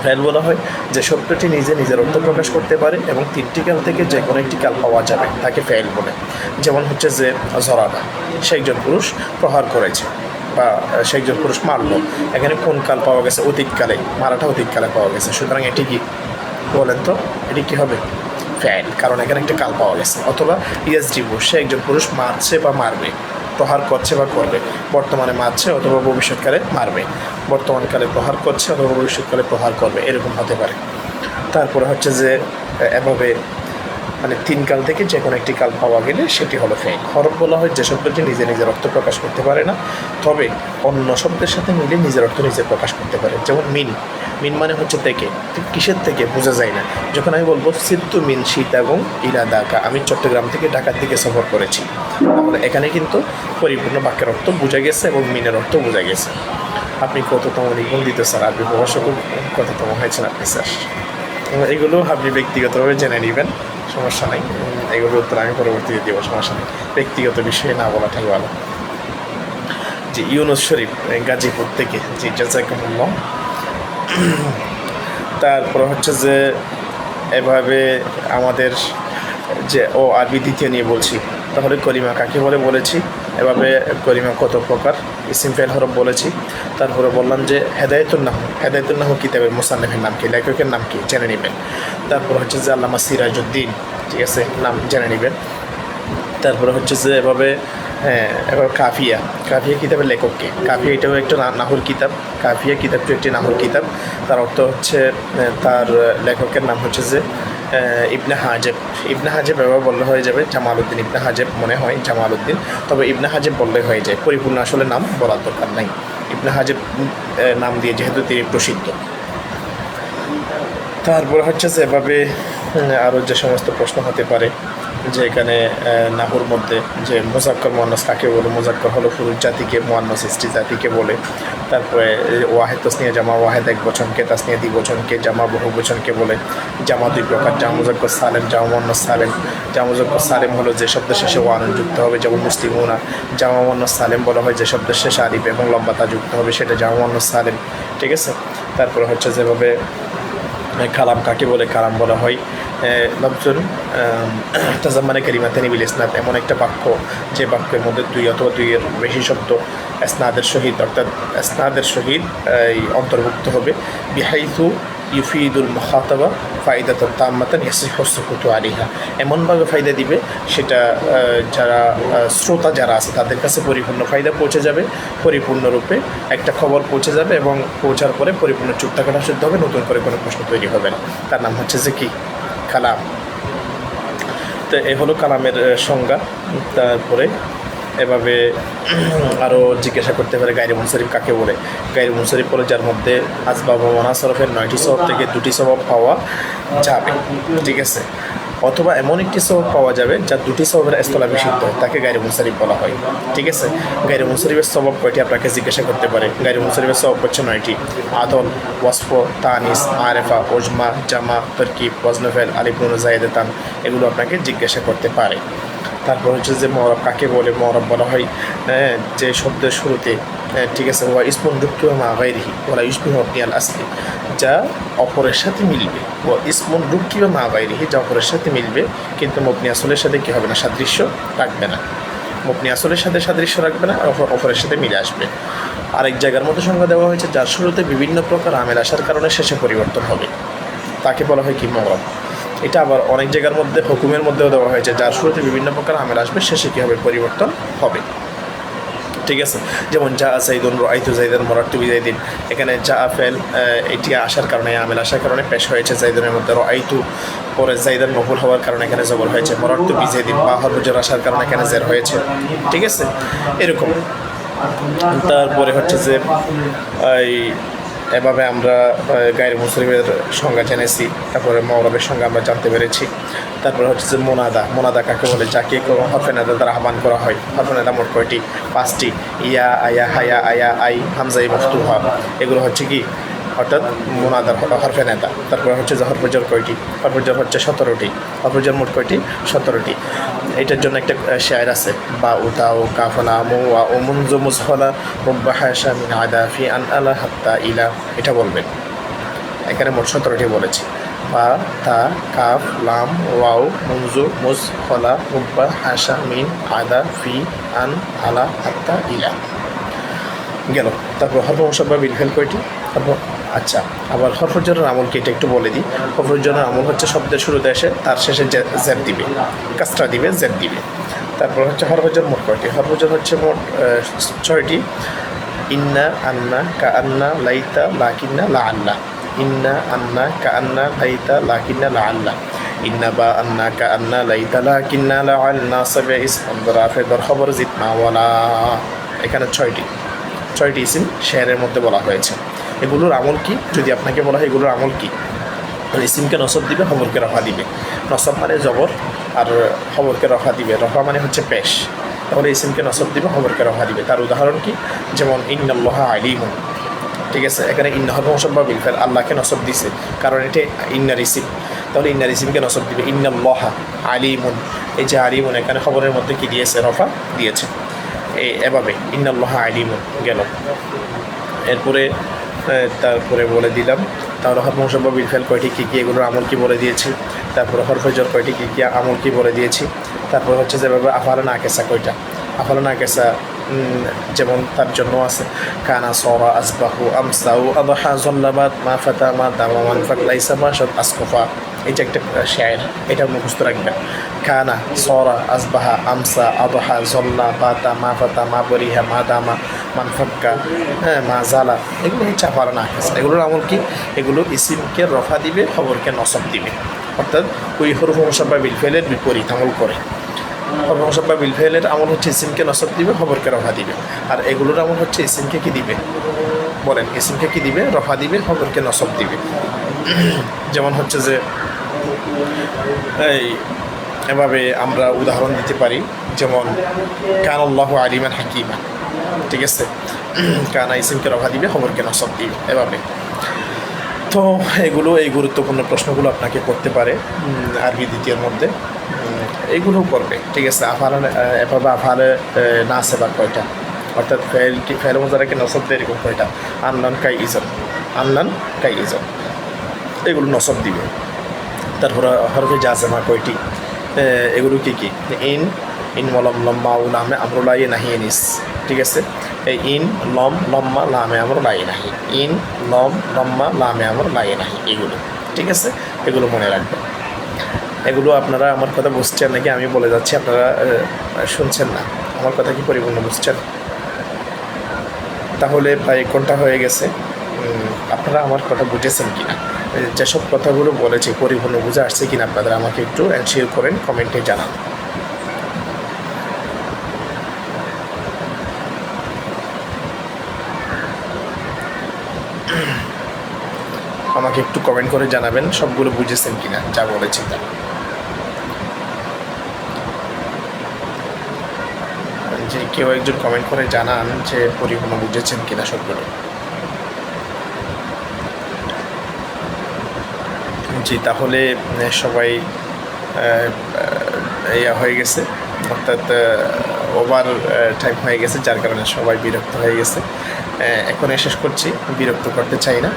ফেল বলা হয় যে শব্দটি নিজে নিজের অর্থ প্রকাশ করতে পারে এবং 3টি কাল থেকে যে কোনো একটি কাল পাওয়া যাবে তাকে ফেল বলে। যেমন হচ্ছে যে জরাবা, সে একজন পুরুষ প্রহার করেছে, বা সে একজন পুরুষ মারলো, এখানে কোন কাল পাওয়া গেছে? অতীতকালে, মারাটা অতীতকালে পাওয়া গেছে, সুতরাং এটি কি বলেন তো? এটি কী হবে? ফেল, কারণ এখানে একটা কাল পাওয়া গেছে। অথবা ইয়াজরিবু, সে একজন পুরুষ মারছে বা মারবে, প্রহার করছে বা করবে, বর্তমানে মারছে অথবা ভবিষ্যৎকালে মারবে, বর্তমানকালে প্রহার করছে অথবা ভবিষ্যৎকালে প্রহার করবে, এরকম হতে পারে। তারপরে হচ্ছে যে এভাবে মানে 3 কাল থেকে যে কোনো একটি কাল পাওয়া গেলে সেটি হলো ফেইল। হরফ বলা হয় যে শব্দটি নিজে নিজের অর্থ প্রকাশ করতে পারে না, তবে অন্য শব্দের সাথে মিলে নিজের অর্থ নিজে প্রকাশ করতে পারে। যেমন মিন, মিন মানে হচ্ছে থেকে, কিসের থেকে বোঝা যায় না। যখন আমি বলবো সিদ্ধু মিন সীতাগং ইলা ঢাকা, আমি চট্টগ্রাম থেকে ঢাকার দিকে সফর করেছি, তাহলে এখানে কিন্তু পরিপূর্ণ বাক্যের অর্থ বোঝা গেছে এবং মিনের অর্থ বোঝা গেছে। আপনি কততম নিবন্ধিত স্যার, আপনি প্রভাষক কততম হয়েছেন আপনি স্যার, এগুলো আপনি ব্যক্তিগতভাবে জেনে নেবেন, সমস্যা নেই। এগুলোর উত্তর আমি পরবর্তীতে দেবো, সমস্যা নেই, ব্যক্তিগত বিষয়ে না বলাটাই ভালো। জি, ইউনুস শরীফ গাজীপুর থেকে, জি জাযাকুমুল্লাহ। তারপর হচ্ছে যে এভাবে আমাদের যে আরবি দ্বিতীয় নিয়ে বলছি, তাহলে কলিমা কাকে বলে বলেছি, এভাবে কলিমা কত প্রকার, ইসিম ফেল হরফ বলেছি। তারপরে বললাম যে হেদায়েতুন নাহু কিতাবের মুসান্নিফের নাম কি, লেখকের নাম কি জেনে নেবেন। তারপর হচ্ছে যে আল্লামা সিরাজউদ্দিন, ঠিক আছে, নাম জেনে নেবেন। তারপরে হচ্ছে যে এভাবে এবার কাফিয়া কিতাবের লেখককে, কাফিয়া এটাও একটা নাহুর কিতাব, কাফিয়া কিতাবটি একটি নাহুর কিতাব। তার অর্থ হচ্ছে তার লেখকের নাম হচ্ছে যে ইবনে হাজেব এভাবে বললে হয়ে যাবে, জামালউদ্দিন ইবনে হাজেব মনে হয়, জামালউদ্দিন, তবে ইবনে হাজেব বললে হয়ে যায়, পরিপূর্ণ আসলে নাম বলার দরকার নাই। ইবনে হাজেব নাম দিয়ে যেহেতু তিনি প্রসিদ্ধ। তারপর হচ্ছে যে এভাবে আরও যে সমস্ত প্রশ্ন হতে পারে, যে এখানে নাহুর মধ্যে যে মুজাক্কর মুয়ান্নাস কাকে বলে, মুজাক্কর হলো পুরুষ জাতিকে, মুয়ান্নাস স্ত্রী জাতিকে বলে। তারপরে ওয়াহেদ তাসনিয়া জামা, ওয়াহেদ এক বচনকে, তাসনিয়া দ্বিবচনকে, জামা বহু বচনকে বলে। জামা 2 প্রকার, জামা মুজাক্কর সালেম, জামা মুয়ান্নাস সালেম। জামা মুজাক্কর সালেম হলো যে শব্দের শেষে ওয়ানুন যুক্ত হবে, যেমন মুসলিমুনা। জামা মুয়ান্নাস সালেম বলা হয় যে শব্দের শেষে আলিফ এবং লম্বা তা যুক্ত হবে, সেটা জামা মুয়ান্নাস সালেম, ঠিক আছে। তারপরে হচ্ছে যেভাবে কালাম কাকে বলে, কালাম বলা হয় লফজুন তাজাম্মানে কালিমাতানি বিল ইসনাদ, এমন একটা বাক্য যে বাক্যের মধ্যে 2 অথবা 2 এর বেশি শব্দ ইসনাদের সহিত, অর্থাৎ ইসনাদের সহিত অন্তর্ভুক্ত হবে। বিহাইথু ইউফিদুল মুখাতাবা ফায়দাতান তাম্মাতান ইয়াসিহু সুকুতু আলাইহা, এমনভাবে ফায়দা দিবে সেটা যারা শ্রোতা যারা আছে তাদের কাছে পরিপূর্ণ ফায়দা পৌঁছে যাবে, পরিপূর্ণরূপে একটা খবর পৌঁছে যাবে, এবং পৌঁছার পরে পরিপূর্ণ চুপ থাকাটা শুদ্ধ হবে, নতুন করে কোনো প্রশ্ন তৈরি হবে না। তার নাম হচ্ছে যে কি, কালাম। তো এ হলো কালামের সংজ্ঞা। তারপরে এভাবে আরও জিজ্ঞাসা করতে পারে গায়রে মুনসারিফ কাকে বলে। গায়রে মুনসারিফ বলে যার মধ্যে আসবাব ও মুনাসরফের 9টি সওয়াব থেকে 2টি সওয়াব পাওয়া যাবে, ঠিক আছে, অথবা এমন একটি সওয়াব পাওয়া যাবে যার 2টি সওয়াবের ইসতিলাহি সিদ্ধ হয়, তাকে গায়রে মুনসারিফ বলা হয়, ঠিক আছে। গায়রে মুনসারিফের সওয়াব কয়টি আপনাকে জিজ্ঞাসা করতে পারে। গায়রে মুনসারিফের সওয়াব হচ্ছে 9টি: আদল, ওয়াসফ, তানিস, আরেফা, ওজমা, জামা, তরকিব, ওয়াজন ফাইল, আলিফ নুন যায়েদাতান, এগুলো আপনাকে জিজ্ঞাসা করতে পারে। তারপর হচ্ছে যে মওরাব কাকে বলে। মওরাব বলা হয় যে শব্দের শুরুতে, ঠিক আছে, ওয়া ইসমুন রুক্কিবা মা গায়রিহি ওয়ালা ইউশবিহু আল আসলি, যা অপরের সাথে মিলবে। ওয়া ইসমুন রুক্কিবা মা গায়রিহি, যা অপরের সাথে মিলবে, কিন্তু মবনি আসলের সাথে কী হবে না, সাদৃশ্য রাখবে না। মবনি আসলের সাথে সাদৃশ্য রাখবে না, অপরের সাথে মিলে আসবে। আরেক জায়গার মধ্যে সংজ্ঞা দেওয়া হয়েছে যার শুরুতে বিভিন্ন প্রকার আমেল আসার কারণে শেষে পরিবর্তন হবে, তাকে বলা হয় কি, মওরাব। এটা আবার অনেক জায়গার মধ্যে হুকুমের মধ্যেও দেওয়া হয়েছে, যার শুরুতে বিভিন্ন প্রকার আমেল আসবে, শেষে কী হবে, পরিবর্তন হবে, ঠিক আছে। যেমন যা জাইদুন রাআইতু জাইদান মারারতু বিজাইদিন, এখানে যা ফেল এটি আসার কারণে, আমেল আসার কারণে পেশ হয়েছে জাইদুনের মধ্যে, রাআইতু পরে জাইদান মফুল হওয়ার কারণে এখানে জবর হয়েছে, মারারতু বিজাইদিন বা হরফ জের আসার কারণে এখানে জের হয়েছে, ঠিক আছে, এরকম। তারপরে হচ্ছে যে এভাবে আমরা গায়রে মুনসারিফের সংজ্ঞা জেনেছি। তারপরে মওরাবের সংজ্ঞা আমরা জানতে পেরেছি। তারপরে হচ্ছে যে মোনাদা কাকে বলে, যাকে হরফে নাদা দ্বারা আহ্বান করা হয়। হরফে নাদা মোট কয়টি, 5টি: ইয়া, আয়া, হায়া, আয়া, আই, হামজাই মফতুহা, এগুলো হচ্ছে কি, অর্থাৎ মোনাদার হরফে নাদা। তারপরে হচ্ছে যে হরফে জের কয়টি, হরফে জের হচ্ছে 17টি, হরফে জের মোট কয়টি, 17টি। এটার জন্য একটা শায়ের আছে, বা উতাও কাফলা মুওয়া ও মুনজু মুজহলা রব্বা হাশা মিন আদা ফি আন আলা হাত্তা ইলা, এটা বলবেন। এখানে মোট 17টি বলেছি: বা, তা, কাফ, লাম, ওয়াও, মুনজু, মুজহলা, রব্বা হাশা মিন আদা ফি আন আলা হাত্তা ইলা গেল। তারপর হরফ মুসাব্বা বিল ফেল কয়টি, আচ্ছা। আবার হরফ জেরের আমলকে এটা একটু বলে দিই। হরফ জেরের আমল হচ্ছে শব্দের শুরুতে এসে তার শেষে জের দিবে, কাসরা দিবে, জের দিবে। তারপর হচ্ছে হরফজর মোট কয়টি? হরফজর হচ্ছে মোট 6টি। ইন্না, আন্না, কা আন্না, লাইতা, লাকিন্না, লা আল্লাহ। ইন্না, আন্না, কা আন্না, লাইতা, লাকিন্না, লা আল্লাহ। ইন্না বা আন্না কা আন্না লাইতা লাকিন্না লা আল্লাহ সাবে ইসম রাফে দর খবর জিতমা ওয়ালা। এখানে 6টি ইসিম শেয়ারের মধ্যে বলা হয়েছে। এগুলোর আমল কি? যদি আপনাকে বলা হয় এগুলোর আমল কি, ইসিমকে নসব দিবে, খবরকে রফা দিবে। নসব মানে জবর, আর খবরকে রফা দিবে। রফা মানে হচ্ছে পেশ। তাহলে ইসিমকে নসব দিবে, খবরকে রফা দিবে। তার উদাহরণ কি? যেমন ইন্নাল্লাহা আলিমুন, ঠিক আছে, এখানে ইন্না হরফ মুসাব্বা বিল ফাইল, আল্লাহকে নসব দিছে কারণ এটা ইন্নার ইসিম, তাহলে ইন্নার ইসিমকে নসব দিবে। ইন্নাল্লাহা আলিমুন, এই যে আলিমুন এখানে খবরের মধ্যে কি দিয়েছে? রফা দিয়েছে। এভাবে ইন্নাল্লাহা আলিমুন গেল। এরপরে তারপরে বলে দিলাম তাহলে হরফ মুসাব্বা বিল ফাইল কয়টি কী কী, এগুলোর আমল কি বলে দিয়েছি। তারপরে হরফে জর কয়টি কী কী, আমল কি বলে দিয়েছি। তারপর হচ্ছে যেভাবে আফালে নাকেসা কয়টা, আফালে নাকেসা যেমন তার জন্য আছে কানা, সরা, আসবাহু, আমসাউ, আদহা, জল্লাবাদ, মা ফাতা, মা দামা, মানফাক, লাইসা, মাশাদ, আসকফা। এটা একটা শায়ের, এটা মুখস্থ রাখবেন। কানা, সরা, আসবাহা, আমসা, আদহা, জল্লা, বাতা, মা ফাতা, মা বরিহা, মা দামা, মানফাক্কা, হ্যাঁ, মা জালা, এগুলো হচ্ছে আফালে নাকেসা। এগুলোর আমল কি? এগুলো ইসিমকে রফা দিবে, খবরকে নসব দিবে, অর্থাৎ ওই হরফ মুসাব্বা বিল ফাইলের বিপরীত আমল করে। হরফ মুসাব্বা বিল ফাইলের আমল হচ্ছে ইসিমকে নসব দিবে, খবরকে রফা দিবে। আর এগুলোর আমল হচ্ছে ইসিমকে কি দিবে? বলেন, ইসিমকে কি দিবে? রফা দিবে, খবরকে নসব দিবে। যেমন হচ্ছে যে এই এভাবে আমরা উদাহরণ দিতে পারি, যেমন কানাল্লাহু আলিমান হাকিমা, ঠিক আছে, কানা ইসিমকে রফা দিবে, খবরকে নসব দিবে, এভাবে। তো এগুলো, এই গুরুত্বপূর্ণ প্রশ্নগুলো আপনাকে করতে পারে আরবি দ্বিতীয়ের মধ্যে, এইগুলোও করবে, ঠিক আছে। এভাবে আফালে নাসেবা কয়টা, অর্থাৎ ফেল মোজারাকে নসব দেয় এরকম কয়টা? আনলান, কাই, ইজন, আনলান, কাই, ইজন, এগুলো নসব দিবে। তারপরে হরফে জাজেমা কয়টি, এগুলো কী কী? ইন মলম লম্মা উলামে আমরুলাই নাহি এনিস, ঠিক আছে। এই ইন, লম, লম্মা, লামে আমর, লাই নাহি। ইন, লম, লম্মা, লামে আমর, লাই নাহি, এগুলো, ঠিক আছে। এগুলো মনে রাখবেন। এগুলো আপনারা আমার কথা বুঝছেন নাকি আমি বলে যাচ্ছি আপনারা শুনছেন না? আমার কথা কি পরিপূর্ণ বুঝছেন? তাহলে প্রায় কোনটা হয়ে গেছে, আপনারা আমার কথা বুঝেছেন কি না? যেসব কথাগুলো বলেছি পরিপূর্ণ বুঝে আসছে কিনা আপনারা আমাকে একটু শেয়ার করেন, কমেন্টে জানান। আমাকে একটু কমেন্ট করে জানাবেন সবগুলো বুঝেছেন কিনা যা বলেছি তা। যে কেউ একজন কমেন্ট করে জানান যে পরিপূর্ণ বুঝেছেন কিনা সবগুলো। জি, তাহলে সবাই ইয়া হয়ে গেছে, অর্থাৎ ওভার টাইম হয়ে গেছে, যার কারণে সবাই বিরক্ত হয়ে গেছে। এখানে শেষ করছি, বিরক্ত করতে চাই না,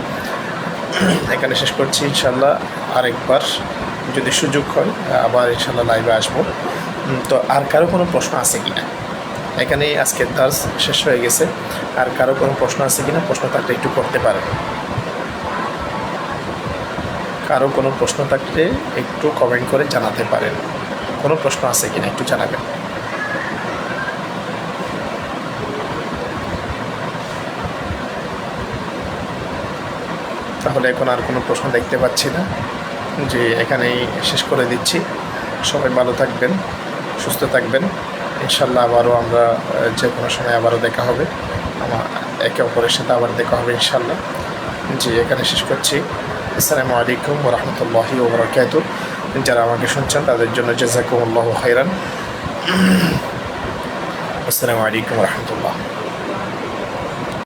এখানে শেষ করছি। ইনশাল্লাহ আরেকবার যদি সুযোগ হয় আবার ইনশাল্লাহ লাইভে আসবো। তো আর কারো কোনো প্রশ্ন আছে কি না? এখানেই আজকের দার্স শেষ হয়ে গেছে। আর কারো কোনো প্রশ্ন আছে কি না? প্রশ্ন থাকলে একটু করতে পারেন। কারো কোনো প্রশ্ন থাকলে একটু কমেন্ট করে জানাতে পারেন। কোনো প্রশ্ন আছে কি না একটু জানাবেন। তাহলে এখন আর কোনো প্রশ্ন দেখতে পাচ্ছি না, যে এখানেই শেষ করে দিচ্ছি। সবাই ভালো থাকবেন, সুস্থ থাকবেন। ইনশাল্লাহ আবারও আমরা যে কোনো সময় আবারও দেখা হবে, একে অপরের সাথে আবার দেখা হবে ইনশাল্লাহ। জি, এখানে শেষ করছি। আসসালামু আলাইকুম ওয়া রাহমাতুল্লাহি ওয়া বারাকাতুহু। যারা আমাকে শুনছেন তাদের জন্য জাযাকুমুল্লাহু খাইরান। আসসালামু আলাইকুম ওয়া রাহমাতুল্লাহ।